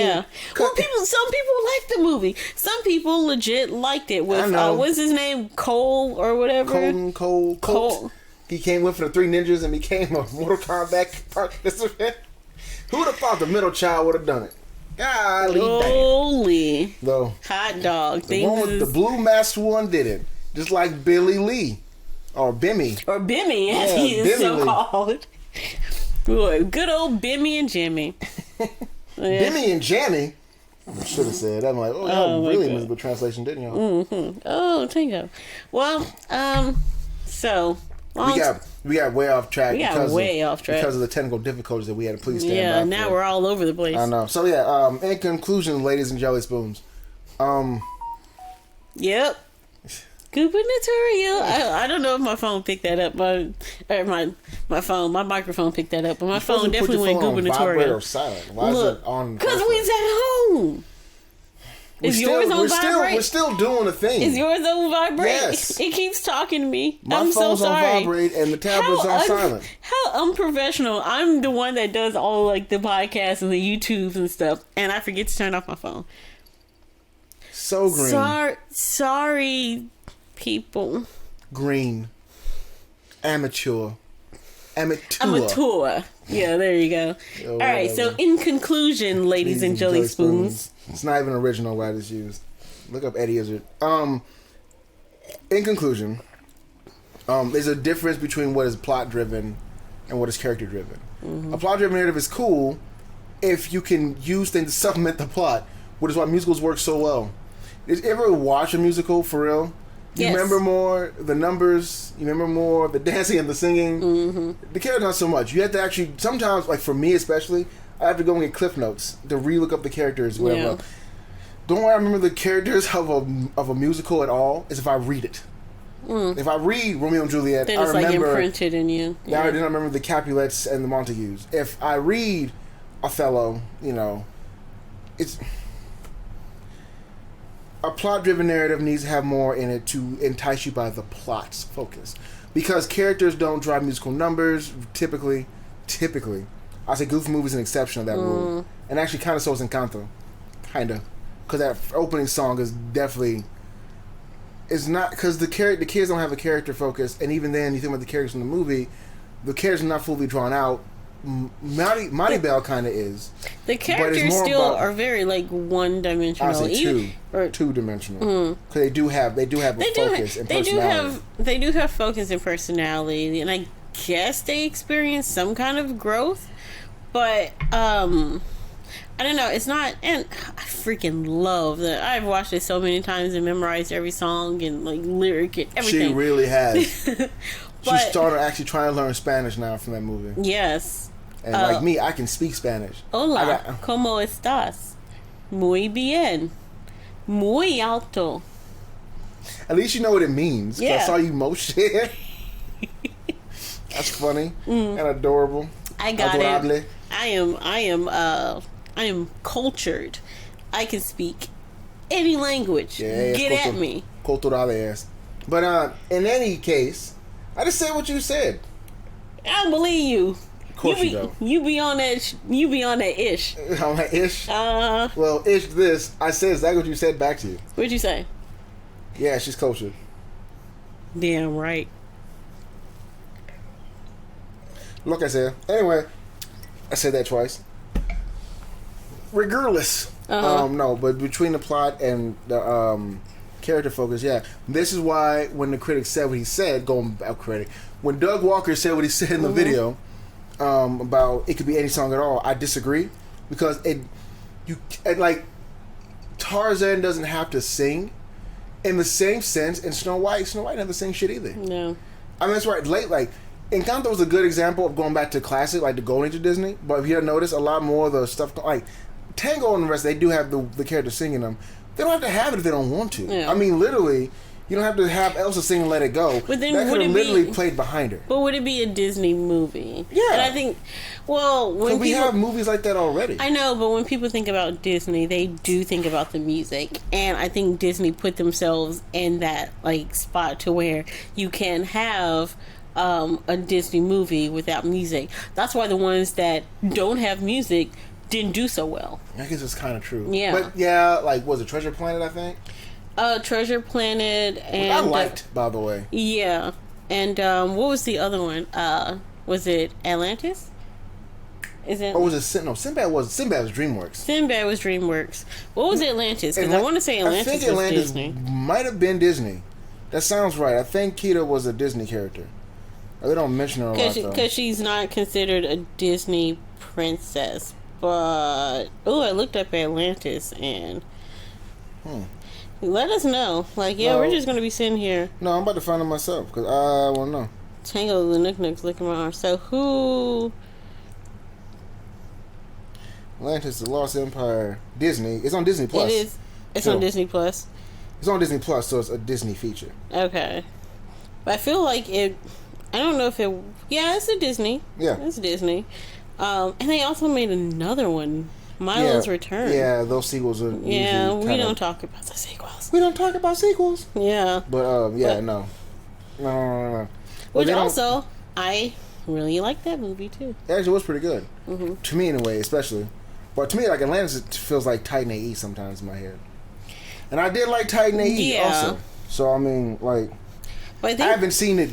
liked the movie. Some people legit liked it. With what's his name, Cole or whatever. Cole. He came with the Three Ninjas and became a Mortal Kombat participant. Who would have thought the middle child would have done it? Holy. Though. Hot dog. The one with the blue masked one did it. Just like Billy Lee. Or Bimmy. As he is so called. Boy, good old Bimmy and Jimmy. Bimmy and Jammy? I should have said that. I'm like, really miserable translation, didn't you? Mm-hmm. Oh, Tango. Well, so... We got way off track. Because of the technical difficulties that we had to please stand by. Yeah, now we're all over the place. I know. So in conclusion, ladies and jelly spoons. Yep. Gubernatorial. I don't know if my phone picked that up, my microphone picked that up, but my phone definitely went gubernatorial. Or silent. Why is it on? Because we's at home. Is yours on vibrate? We're still doing a thing. Is yours on vibrate? Yes. It keeps talking to me. I'm so sorry. My phone's on vibrate and the tablet's on silent. How unprofessional. I'm the one that does all like the podcasts and the YouTubes and stuff, and I forget to turn off my phone. So green. Sorry, people. Green. Amateur. Yeah, there you go. All right, so in conclusion, ladies and jelly spoons. It's not even original what I just used. Look up Eddie Izzard. In conclusion, there's a difference between what is plot driven and what is character driven. Mm-hmm. A plot driven narrative is cool if you can use things to supplement the plot, which is why musicals work so well. Did you ever watch a musical for real? You remember more the numbers, you remember more the dancing and the singing. Mm-hmm. The character not so much. You have to actually, sometimes, like for me especially, I have to go and get cliff notes to re-look up the characters. Whatever. Yeah. The only way I remember the characters of a musical at all is if I read it. If I read Romeo and Juliet, then it's like imprinted in you. Yeah. Then I remember the Capulets and the Montagues. If I read Othello, it's... A plot-driven narrative needs to have more in it to entice you by the plot's focus. Because characters don't drive musical numbers, typically. I say Goofy Movie is an exception of that rule. And actually kind of so is Encanto. Kind of. Because that opening song is definitely... It's not... Because the kids don't have a character focus, and even then, you think about the characters in the movie, the characters are not fully drawn out. Monty Bell kind of is. The characters still are very like one-dimensional. I say two-dimensional. Because they do have a focus and personality. They do have focus and personality, and I guess they experience some kind of growth. But I don't know. It's not. And freaking love that. I've watched it so many times and memorized every song and like lyric and everything. She really has. But, she started actually trying to learn Spanish now from that movie. Yes. And like me, I can speak Spanish. Hola, ¿cómo estás? Muy bien. Muy alto. At least you know what it means. Yeah. I saw you motion. That's funny and adorable. I got adorable. It. I am cultured. I can speak any language. Yeah, get at me. Culturales. But in any case, I just said what you said. I don't believe you. Of course you don't. You be on that. You be on that ish. On that ish. Well, ish. This I said exactly what you said back to you. What'd you say? Yeah, she's cultured. Damn right. Look, I said. Anyway, I said that twice. Regardless. No, but between the plot and the character focus, yeah. This is why when the critic said what he said, when Doug Walker said what he said in the video about it could be any song at all, I disagree because like Tarzan doesn't have to sing in the same sense, and Snow White didn't have to sing shit either. No, I mean that's right. Like Encanto was a good example of going back to classic, like the Golden Age of Disney. But if you notice, a lot more of the stuff like Tango and the rest, they do have the characters singing them. They don't have to have it if they don't want to. Yeah. I mean, literally, you don't have to have Elsa sing and Let It Go. But then that could have literally played behind her. But would it be a Disney movie? Yeah. And I think, well, when we have movies like that already. I know, but when people think about Disney, they do think about the music. And I think Disney put themselves in that like spot to where you can have a Disney movie without music. That's why the ones that don't have music didn't do so well. I guess it's kind of true. Yeah. But yeah, like, was it Treasure Planet, I think? Treasure Planet and... I liked, by the way. Yeah. And what was the other one? Was it Atlantis? Is it? Or was it Sinbad was DreamWorks. Sinbad was DreamWorks. What was Atlantis? Because I want to say Atlantis was Atlantis Disney. Might have been Disney. That sounds right. I think Kida was a Disney character. They don't mention her a lot, though. Because she's not considered a Disney princess. But I looked up Atlantis and let us know. Like, yeah, we're just gonna be sitting here. No, I'm about to find it myself because I want to know. Tango the Nook Nook's looking around. So who? Atlantis, the Lost Empire, Disney. It's on Disney Plus. It is. It's on Disney Plus. It's on Disney Plus, so it's a Disney feature. Okay, but I feel like it. I don't know if it. Yeah, it's a Disney. Yeah, it's Disney. And they also made another one, Milo's Return. Yeah, those sequels are. Yeah, we don't talk about the sequels. We don't talk about sequels. Yeah, but no. Which also, I really like that movie too. It actually was pretty good. Mm-hmm. To me, anyway, especially. But to me, like Atlantis, it feels like Titan AE sometimes in my head. And I did like Titan AE also. So I mean, like, I haven't seen it.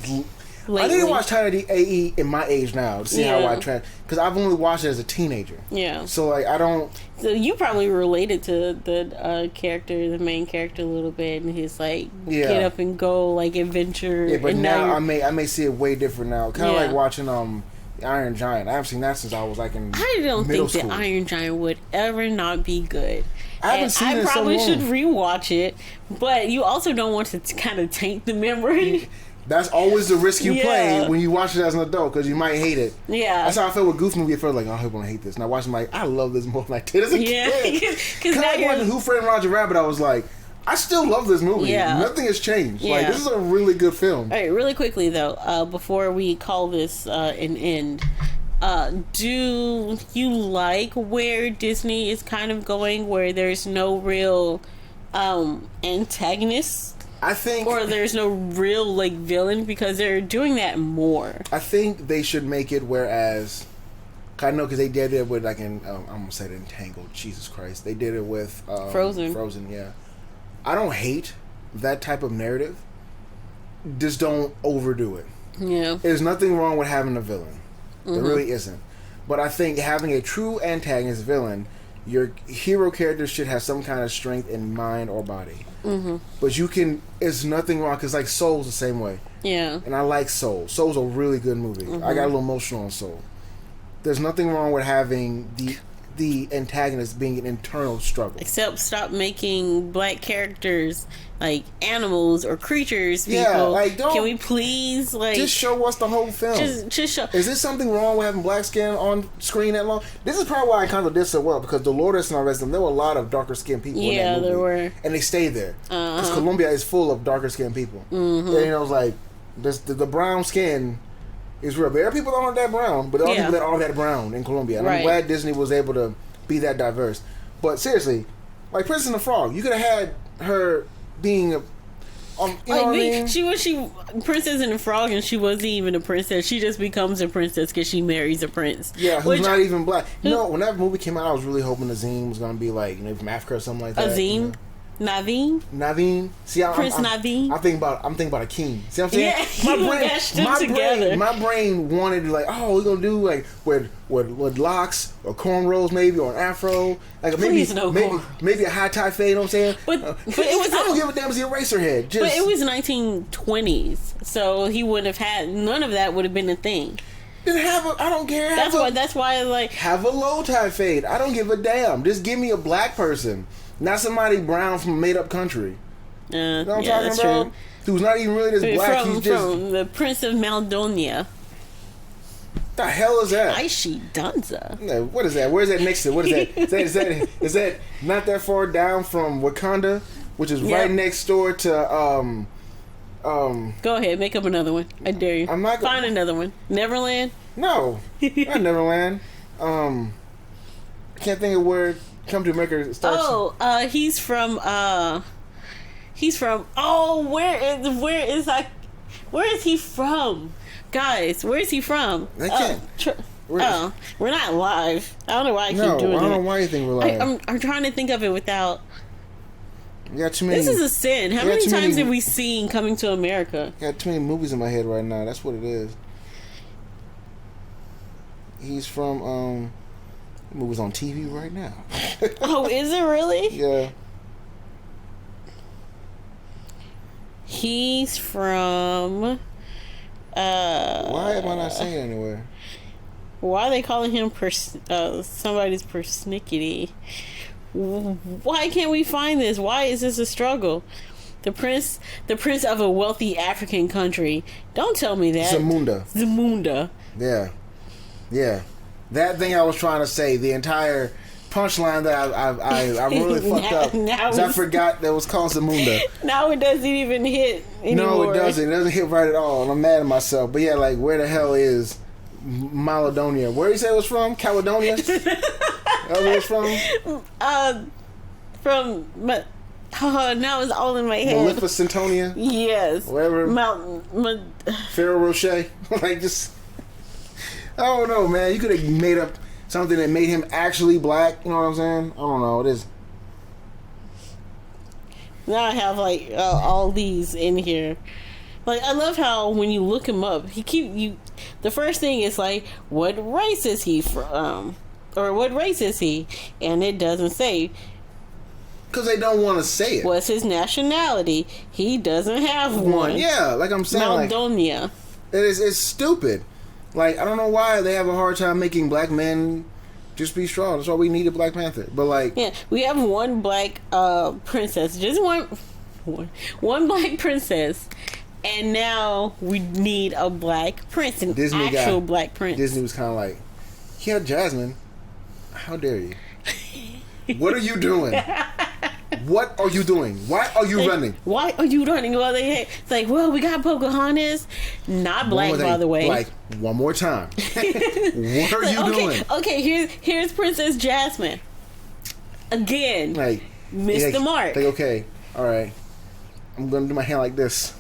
Lately. I didn't watch Titan AE in my age now to see how I trend, because I've only watched it as a teenager. Yeah. So like I don't. So you probably related to the character, the main character, a little bit, and his like get up and go like adventure. Yeah, but and now I may see it way different now. Kind of like watching the Iron Giant. I haven't seen that since I was like in I don't think the Iron Giant would ever not be good. I haven't seen it in so long. I probably should rewatch it, but you also don't want to kind of taint the memory. That's always the risk you play when you watch it as an adult, because you might hate it. Yeah. That's how I felt with Goof movie at first. Like, I hope I don't hate this. And I watched it like, I love this movie. Like, as a kid. Because now like watching Who Framed Roger Rabbit, I was like, I still love this movie. Yeah. Nothing has changed. Yeah. Like, this is a really good film. All right, really quickly, though, before we call this an end, do you like where Disney is kind of going, where there's no real antagonists? I think, or there's no real like villain, because they're doing that more. I think they should make it whereas, I know because they did it with like I'm gonna say it Entangled. Jesus Christ, they did it with Frozen. Frozen, yeah. I don't hate that type of narrative. Just don't overdo it. Yeah, there's nothing wrong with having a villain. There really isn't. But I think having a true antagonist villain, your hero character should have some kind of strength in mind or body. Mm-hmm. But you can. It's nothing wrong, because like Soul's the same way. Yeah. And I like Soul. Soul's a really good movie. I got a little emotional on Soul. There's nothing wrong with having the antagonist being an internal struggle. Except stop making black characters like animals or creatures. People. Yeah, like don't. Can we please just show us the whole film? Just show. Is there something wrong with having black skin on screen that long? This is probably why I kind of did so well, because Dolores and all the rest of them, there were a lot of darker skinned people. in that movie, there were, and they stayed there because Colombia is full of darker skinned people. And it's like the brown skin is real. There are people that aren't that brown, but there are people that are that brown in Colombia. And I'm glad Disney was able to be that diverse. But seriously, like Princess and the Frog, you could have had her being a, you know what I mean? She Princess and the Frog, and she wasn't even a princess. She just becomes a princess because she marries a prince. Yeah, who's not even black. You know, when that movie came out, I was really hoping Azim was gonna be like, from Africa or something like that. Azim. You know? Naveen. See, Prince Naveen. I'm thinking about Akeem. See what I'm saying? Yeah, my brain wanted to like, we're gonna do like with locks or cornrows maybe, or an afro, like maybe a high tie fade. You know what I'm saying? But it was, I don't give a damn. It's the eraser head. But it was 1920s, so he would have had none of that. Would have been a thing. Then I don't care. That's why like have a low tie fade. I don't give a damn. Just give me a black person. Not somebody brown from a made-up country. You know what I'm talking about? True. Who's not even really this black. He's just... From the Prince of Maldonia. The hell is that? Aishi Danza. No, what is that? Where is that next to? What is that? Is that not that far down from Wakanda, which is right next door to Go ahead, make up another one. I dare you. I'm not gonna... Find another one. Neverland? No. Not Neverland. I can't think of where Come to America starts. He's from where is he from? Guys, where is he from? I can't. We're not live. I don't know why I keep doing it. I don't know why you think we're live. I'm trying to think of it without. You got too many. This is a sin. How many times have we seen Coming to America? I got too many movies in my head right now. That's what it is. He's from movies on TV right now. Oh, is it really? Yeah. He's from. Why am I not saying it anywhere? Why are they calling him somebody's persnickety? Why can't we find this? Why is this a struggle? The prince of a wealthy African country. Don't tell me that. Zamunda. Yeah. That thing I was trying to say, the entire punchline that I really fucked up. Because I forgot that was called Zamunda. Now it doesn't even hit anymore. No, it doesn't. It doesn't hit right at all. And I'm mad at myself. But yeah, like, where the hell is Maladonia? Where you say it was from? Caledonia? That's where it's from? Now it's all in my head. Maleficentonia? Yes. Whatever. Ferrero Rocher? Like, just... I don't know, man. You could have made up something that made him actually black. You know what I'm saying? I don't know. It is. Now I have like all these in here. Like, I love how when you look him up, the first thing is like, what race is he from? Or what race is he? And it doesn't say. Because they don't want to say it. What's his nationality? He doesn't have one. Yeah, like I'm saying. Maldonia. Like, it's stupid. Like, I don't know why they have a hard time making black men just be strong. That's why we need a Black Panther. But like, yeah, we have one black princess, just one black princess, and now we need a black prince, black prince. Disney was kind of like, yeah, Jasmine, how dare you? What are you doing? What are you doing? Why are you running? Why are you running? Well, it's like, well, we got Pocahontas, not black, by the way. Like, one more time. What are you doing? Okay, here's Princess Jasmine. Again, like, missed the mark. Like, okay, all right, I'm gonna do my hand like this.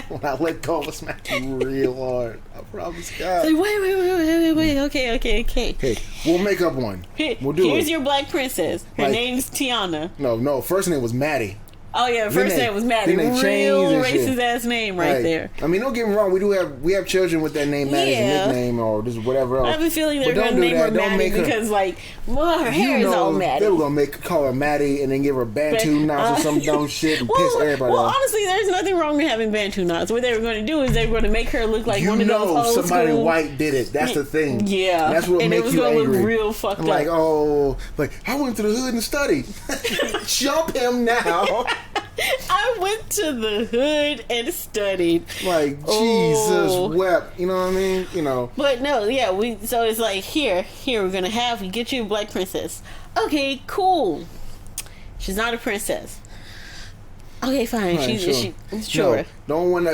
When I let go, I'll smack you real hard. I promise God. Like, wait. Okay. Hey, we'll make up one. We'll do Here's your black princess. Her name's Tiana. No. First name was Maddie. Oh yeah, first name was Maddie. Real racist ass name right there. I mean, don't get me wrong. We have children with that name Maddie as a nickname or just whatever else. I have a feeling they're gonna name her Maddie because like, well, her hair is all Maddie. They were gonna call her Maddie and then give her Bantu knots or some dumb shit and piss everybody off. Well, honestly, there's nothing wrong with having Bantu knots. What they were going to do is they were going to make her look like one of those old somebody school... white did it. That's the thing. Yeah, and that's what makes you angry. Look real fucked up. Like, I went to the hood and studied. Jump him now. I went to the hood and studied. Like, Jesus wept. You know what I mean? You know. But no, yeah, so it's like, here, we're going to get you a black princess. Okay, cool. She's not a princess. Okay, fine. Right, She's sure. No, the only one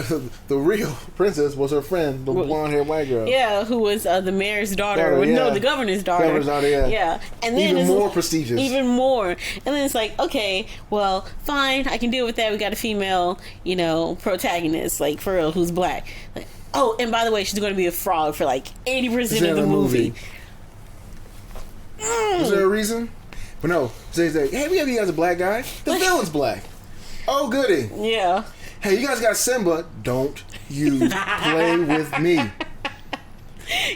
the real princess was her friend, the blonde-haired white girl. Yeah, who was the mayor's daughter. No, the governor's daughter. Governor's daughter, yeah. Yeah, and then even more prestigious. Even more, and then it's like, okay, well, fine, I can deal with that. We got a female, protagonist, like for real, who's black. Like, oh, and by the way, she's going to be a frog for like 80% of the movie. Is there a reason? But no, they say, hey, we have you guys a black guy. The villain's black. Oh, goody. Yeah. Hey, you guys got Simba. Don't you play with me.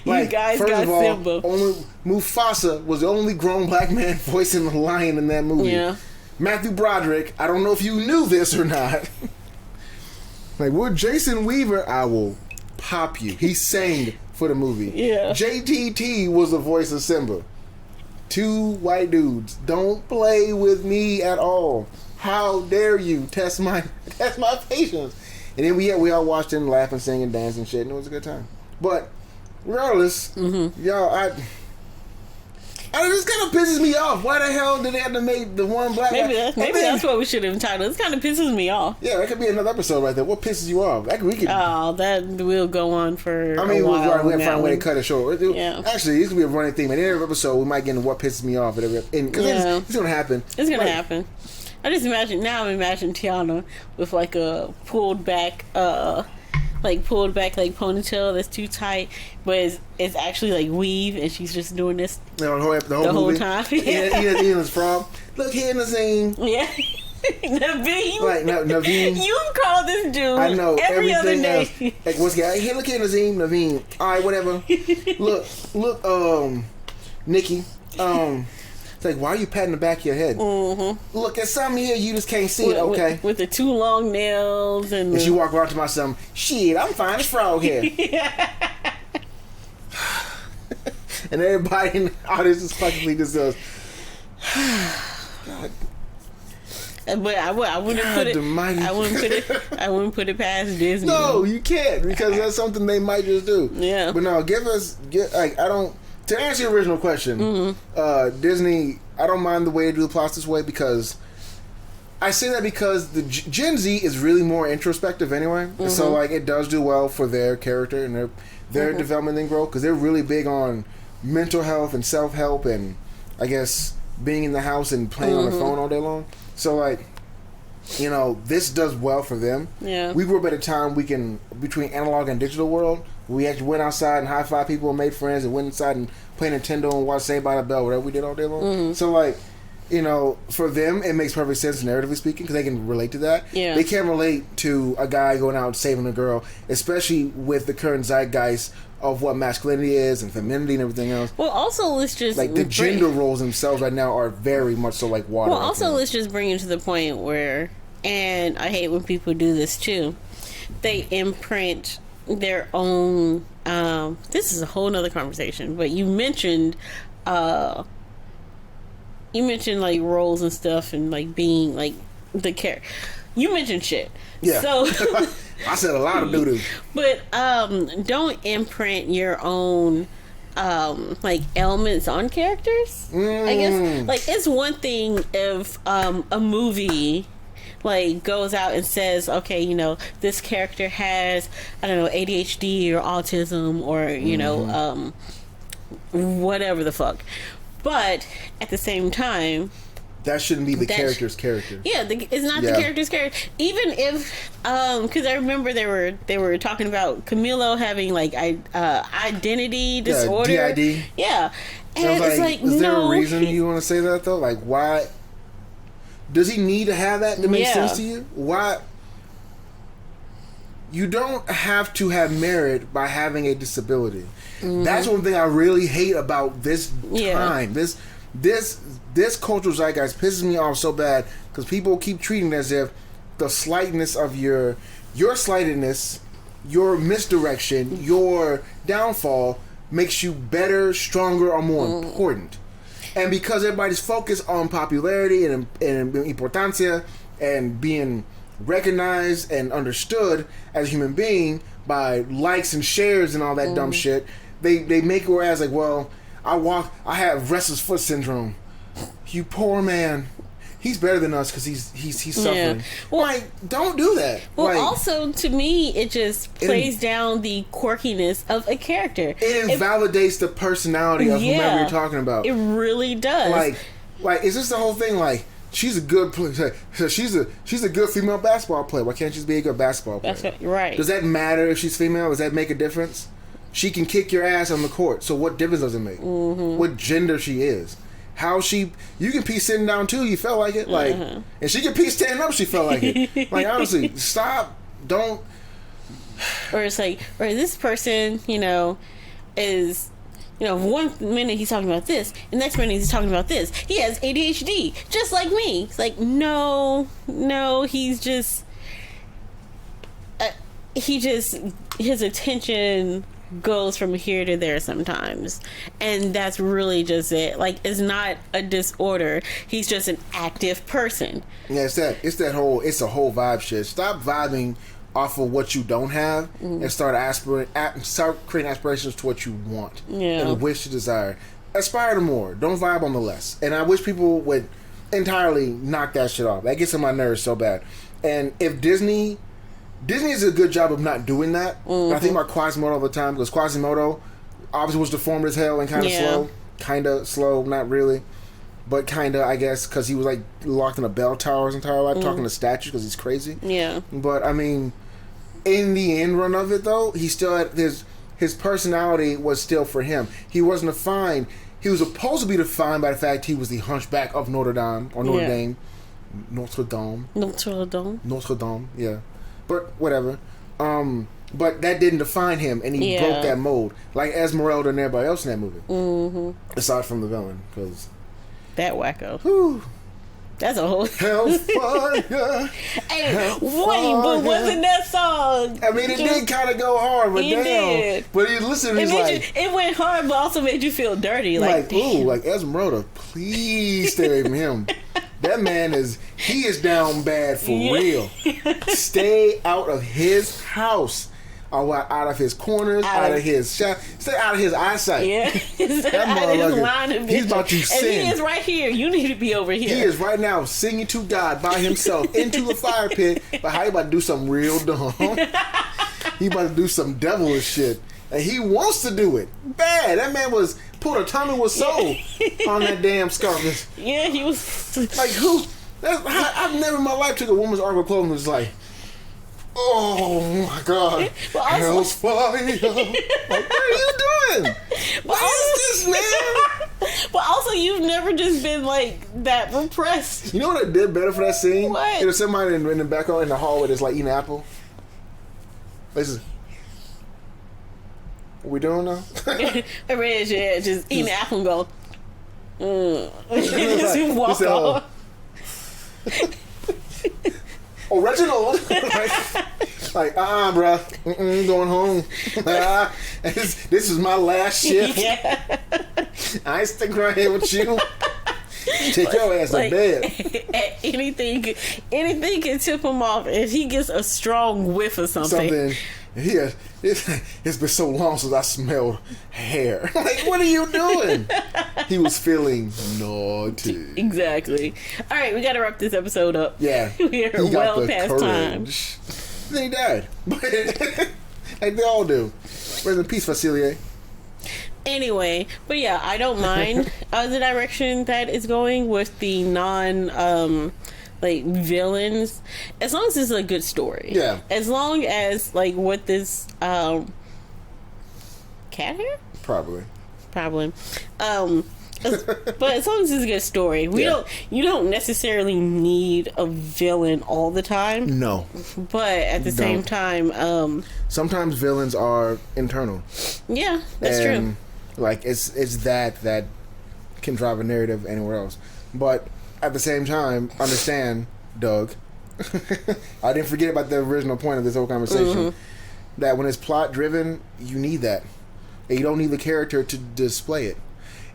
Like, you guys first got of all, Simba. Only Mufasa was the only grown black man voicing the lion in that movie. Yeah. Matthew Broderick, I don't know if you knew this or not. Like, we're Jason Weaver. I will pop you. He sang for the movie. Yeah. JTT was the voice of Simba. Two white dudes. Don't play with me at all. How dare you test my patience? And then we all watched him laugh and sing and dance and shit, and it was a good time. But regardless, y'all, this kind of pisses me off. Why the hell did they have to make the one black guy? Maybe that's what we should have entitled. This kind of pisses me off. Yeah, that could be another episode right there. What pisses you off? That will go on for I mean, a while. we have to find a way to cut it short. Yeah. Actually, this could be a running theme. In every episode, we might get into what pisses me off. Because it's going to happen. It's going to happen. I just imagine Tiana with like a pulled back ponytail that's too tight, but it's actually like weave, and she's just doing this the whole time. Ian's frog. Look here, Nazim. Yeah. Naveen. Like Naveen. You call this dude. I know every other day. Else. Like what's going? Here, look here, Nazim. Naveen. All right, whatever. Look, Nikki. It's like, why are you patting the back of your head? Mm-hmm. Look, there's something here you just can't see it. Okay. With the too long nails and she walk around to my son. Shit, I'm fine as frog here. And everybody in the audience just fucking just goes. God. But I wouldn't put it. I wouldn't put it past Disney. No, you can't, because that's something they might just do. Yeah. But no, to answer your original question, Disney, I don't mind the way they do the plots this way, because I say that because the Gen Z is really more introspective anyway. Mm-hmm. So like it does do well for their character and their development and growth, because they're really big on mental health and self-help and I guess being in the house and playing on the phone all day long. So like, this does well for them. Yeah. We grew up at a time between analog and digital world. We actually went outside and high-fived people and made friends and went inside and played Nintendo and watched Saved by the Bell, whatever we did all day long. Mm-hmm. So, like, for them, it makes perfect sense narratively speaking, because they can relate to that. Yeah. They can't relate to a guy going out and saving a girl, especially with the current zeitgeist of what masculinity is and femininity and everything else. Well, also, let's just... Like, the gender roles themselves right now are very much so like water. Well, also, let's just bring it to the point where, and I hate when people do this too, they imprint their own this is a whole nother conversation, but you mentioned like roles and stuff and like being like the character. You mentioned shit. Yeah. So I said a lot of doo-doo. But don't imprint your own like elements on characters. I guess like it's one thing if a movie like goes out and says, okay, this character has, I don't know, ADHD or autism or whatever the fuck, but at the same time, that shouldn't be the character's character. Yeah, it's not the character's character. Even if, because I remember they were talking about Camilo having like identity disorder. DID. Yeah, and it's like is there a reason you want to say that though? Like why? Does he need to have that to make sense to you? Why? You don't have to have merit by having a disability. That's one thing I really hate about this time. This cultural zeitgeist pisses me off so bad because people keep treating it as if the slightness of your slightedness, your misdirection, your downfall makes you better, stronger, or more important. And because everybody's focused on popularity and importancia and being recognized and understood as a human being by likes and shares and all that dumb shit, they make it whereas like, well, I have restless foot syndrome. You poor man. He's better than us because he's suffering. Well, like, don't do that. Well, like, also to me, it just plays down the quirkiness of a character. It invalidates the personality of whomever you're talking about. It really does. Like, is this the whole thing? Like, she's a good player. She's a good female basketball player. Why can't she just be a good basketball player? That's right. Does that matter if she's female? Does that make a difference? She can kick your ass on the court. So what difference does it make? What gender she is? How she, you can pee sitting down too, you felt like it, like, and she can pee standing up, she felt like it. Like, honestly, stop, don't. Or it's like, or this person, is, one minute he's talking about this, and the next minute he's talking about this. He has ADHD, just like me. It's like, no, he's just, his attention goes from here to there sometimes, and that's really just it. Like, it's not a disorder, he's just an active person. Yeah, it's a whole vibe shit. Stop vibing off of what you don't have and start creating aspirations to what you want and wish to desire. Aspire to more, don't vibe on the less. And I wish people would entirely knock that shit off. That gets on my nerves so bad. And if Disney does a good job of not doing that. I think about Quasimodo all the time because Quasimodo obviously was deformed as hell and kind of slow. Kind of slow, not really. But kind of, I guess, because he was like locked in a bell tower his entire life talking to statues because he's crazy. Yeah. But, I mean, in the end run of it, though, he still had his personality was still for him. He wasn't defined. He was supposed to be defined by the fact he was the hunchback of Notre Dame, or Notre Dame. Notre Dame, yeah. But whatever. But that didn't define him, and he broke that mold, like Esmeralda and everybody else in that movie. Aside from the villain, because that wacko. Whew. That's a whole Hellfire. Hey, but wasn't that song? I mean, it did kind of go hard, but damn. Did. But you listen, it went hard, but also made you feel dirty. Like ooh, like Esmeralda, please stay away from him. That man is down bad for real. Stay out of his house. Out of his corners, out of his shot. Stay out of his eyesight. Yeah. That motherfucker, he's about to sin. And he is right here. You need to be over here. He is right now singing to God by himself into the fire pit. But how he about to do something real dumb? He about to do some devilish shit. And he wants to do it. Bad. That man pulled a Tommy Wiseau on that damn scarf. Yeah, he was. Like, who? I've never in my life took a woman's article of clothing and was like, oh my God. Hellfire. Like, what are you doing? What is this, man? But also, you've never just been like that repressed. You know what I did better for that scene? What? There's somebody in the background in the hallway that's like eating an apple. Listen. What we doing now? Just eating an apple and go, just walk off. Reginald, like, bruh, going home. This is my last shift. Yeah. I ain't sticking around here with you. Take your ass to bed. Anything can tip him off if he gets a strong whiff of something. Yeah, it's been so long since I smelled hair. Like, what are you doing? He was feeling naughty. Exactly. All right, we got to wrap this episode up. Yeah. We are well past courage. Time. Then he died. Like they all do. Rest in peace, Facilier. Anyway, but yeah, I don't mind the direction that it's going with the villains, as long as it's a good story. Yeah. As long as what this cat hair? Probably. But as long as it's a good story, you don't necessarily need a villain all the time. No. But at the same time, sometimes villains are internal. Yeah, that's true. Like it's that can drive a narrative anywhere else. But at the same time, understand, Doug. I didn't forget about the original point of this whole conversation. That when it's plot driven, you need that. And you don't need the character to display it.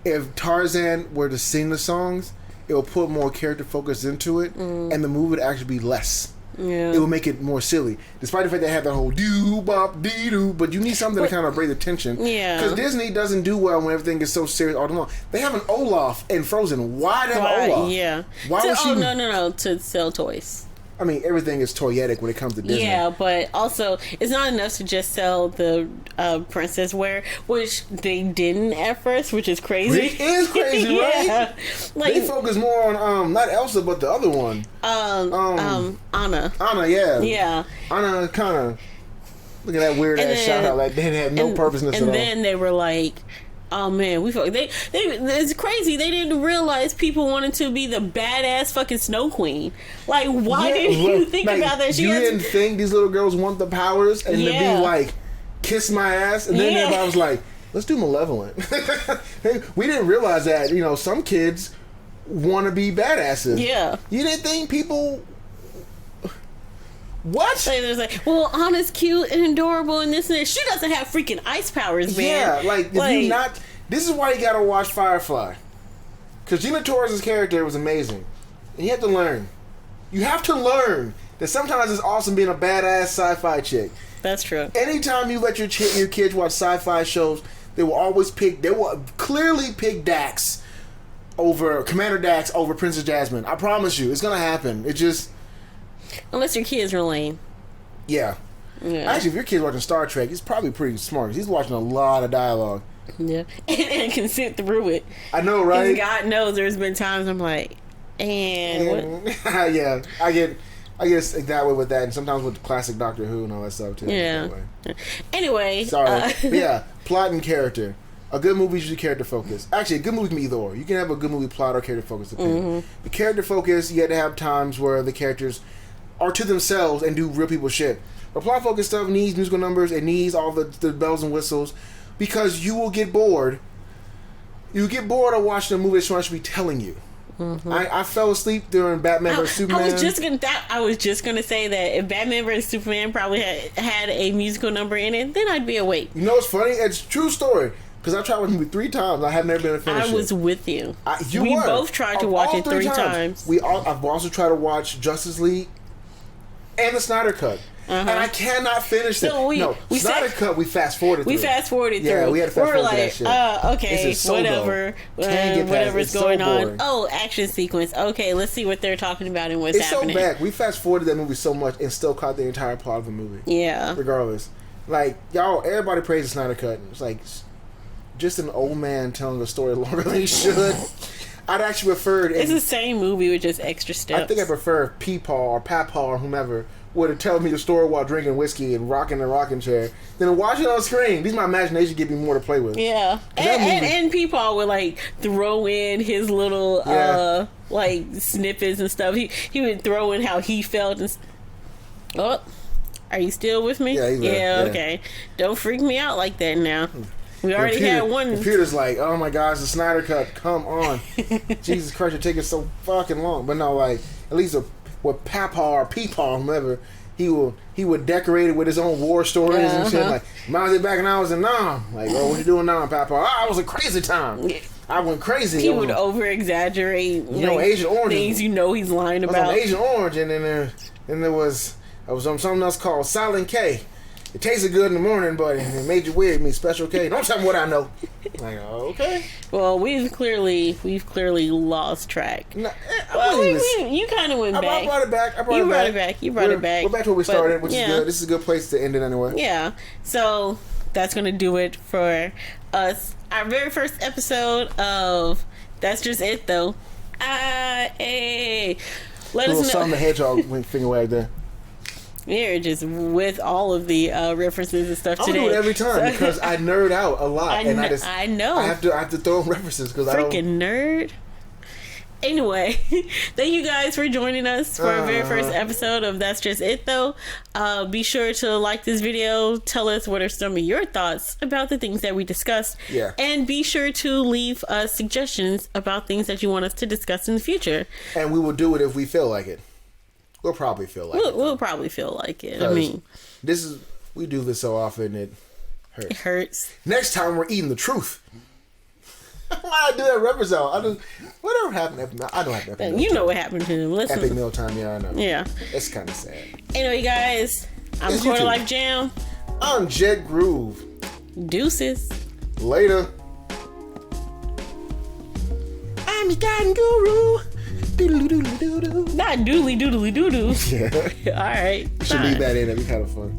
If Tarzan were to sing the songs, it will put more character focus into it, and the movie would actually be less. Yeah. It will make it more silly, despite the fact they have that whole doo bop dee doo. But you need something to kind of break the tension. Yeah, because Disney doesn't do well when everything is so serious all the long. They have an Olaf in Frozen. Why have Olaf? Yeah. Why was she? No, to sell toys. I mean, everything is toyetic when it comes to Disney. Yeah, but also, it's not enough to just sell the princess wear, which they didn't at first, which is crazy. It is crazy, yeah. Right? Like, they focus more on, not Elsa, but the other one. Anna. Anna, yeah. Yeah. Anna kind of, look at that weird-ass shout-out. Like, they had no purposeness at all. And then they were like, oh man, it's crazy. They didn't realize people wanted to be the badass fucking Snow Queen. Like, why didn't you think about that? You didn't think these little girls want the powers and to be like, kiss my ass, and then everybody was like, let's do Malevolent. We didn't realize that, some kids want to be badasses. Yeah. You didn't think people... What? So there's like, well, Anna's cute and adorable and this and that. She doesn't have freaking ice powers, man. Yeah, like, if you not... This is why you gotta watch Firefly. Because Gina Torres' character was amazing. And you have to learn. You have to learn that sometimes it's awesome being a badass sci-fi chick. That's true. Anytime you let your kids watch sci-fi shows, they will clearly pick Commander Dax over Princess Jasmine. I promise you, it's gonna happen. It just... Unless your kids are lame. Yeah. Actually, if your kid's watching Star Trek, he's probably pretty smart. He's watching a lot of dialogue. Yeah. And can sit through it. I know, right? God knows there's been times I'm like, and what? Yeah. I get that way with that, and sometimes with classic Doctor Who and all that stuff, too. Yeah. Anyway. Sorry. But yeah, plot and character. A good movie is usually character focused. Actually, a good movie can be either or. You can have a good movie plot or character focused. The character focus, you have to have times where the characters are to themselves and do real people shit. But plot focused stuff needs musical numbers. It needs all the bells and whistles, because you will get bored. You get bored of watching a movie that someone should be telling you. I fell asleep during Batman vs Superman. I was just gonna say that if Batman vs Superman probably had a musical number in it, then I'd be awake. You know what's funny? It's a true story. Because I tried watching the movie 3 times. I have never been able to finish it. I was with you. We both tried to watch it 3 times. I've also tried to watch Justice League and the Snyder Cut. And I cannot finish it. Snyder Cut, we fast forwarded through. We fast forwarded through. Yeah, we had to fast forward through that shit. Okay, so whatever. Whatever's going on. Oh, action sequence. Okay, let's see what they're talking about and what's happening. It's so bad. We fast forwarded that movie so much and still caught the entire plot of the movie. Yeah. Regardless. Like, everybody praises the Snyder Cut. It's like... just an old man telling a story longer than he should. I'd actually prefer... It's the same movie with just extra steps. I think I prefer Peepaw or Papaw or whomever would have told me the story while drinking whiskey and rocking the rocking chair than watch it on screen. These my imagination give me more to play with. Yeah. And Peepaw would like throw in his little like snippets and stuff. He would throw in how he felt and... Oh, are you still with me? Yeah, he's there. Yeah, okay. Don't freak me out like that now. We already had one. Computer's like, oh my gosh, the Snyder Cut, come on. Jesus Christ, you're taking so fucking long. But no, like, at least with Papaw or Peepaw, whomever, he would decorate it with his own war stories and shit. Like, reminds me back when I was in Nam. Like, oh, what you doing now, Papaw? Oh, I was a crazy time. I went crazy. He would over exaggerate. Agent Orange. Things he's lying about. I was on Agent Orange, and then I was on something else called Silent K. It tasted good in the morning, but it made you weird. Me Special K. Don't tell me what I know. Like, okay. Well, we've clearly lost track. No, you kind of went back. I brought it back. You brought it back. We're back to where we started, which is good. This is a good place to end it anyway. Yeah. So that's gonna do it for us. Our very first episode of That's Just It Though. Let us know. Little Sonic the Hedgehog finger wag there. You're just with all of the references and stuff today. I do it every time because I nerd out a lot. I know. I have to throw in references because I don't... Freaking nerd. Anyway, thank you guys for joining us for our very first episode of That's Just It Though. Be sure to like this video. Tell us what are some of your thoughts about the things that we discussed. Yeah. And be sure to leave us suggestions about things that you want us to discuss in the future. And we will do it if we feel like it. We'll probably feel like it. We'll probably feel like it. I mean, we do this so often it hurts. It hurts. Next time we're eating the truth. Why I do that reference out? Whatever happened to I don't have Epic Meal You know Time. what happened to him. Listen. Epic Meal Time, yeah, I know. Yeah. It's kind of sad. Anyway, guys, I'm Quarter Life Jam. I'm Jet Groove. Deuces. Later. I'm your guiding guru. Doodly-doodly-doo-doo. Not doodly doodly doo doo. Yeah. All right. Should leave that in. That'd be kind of fun.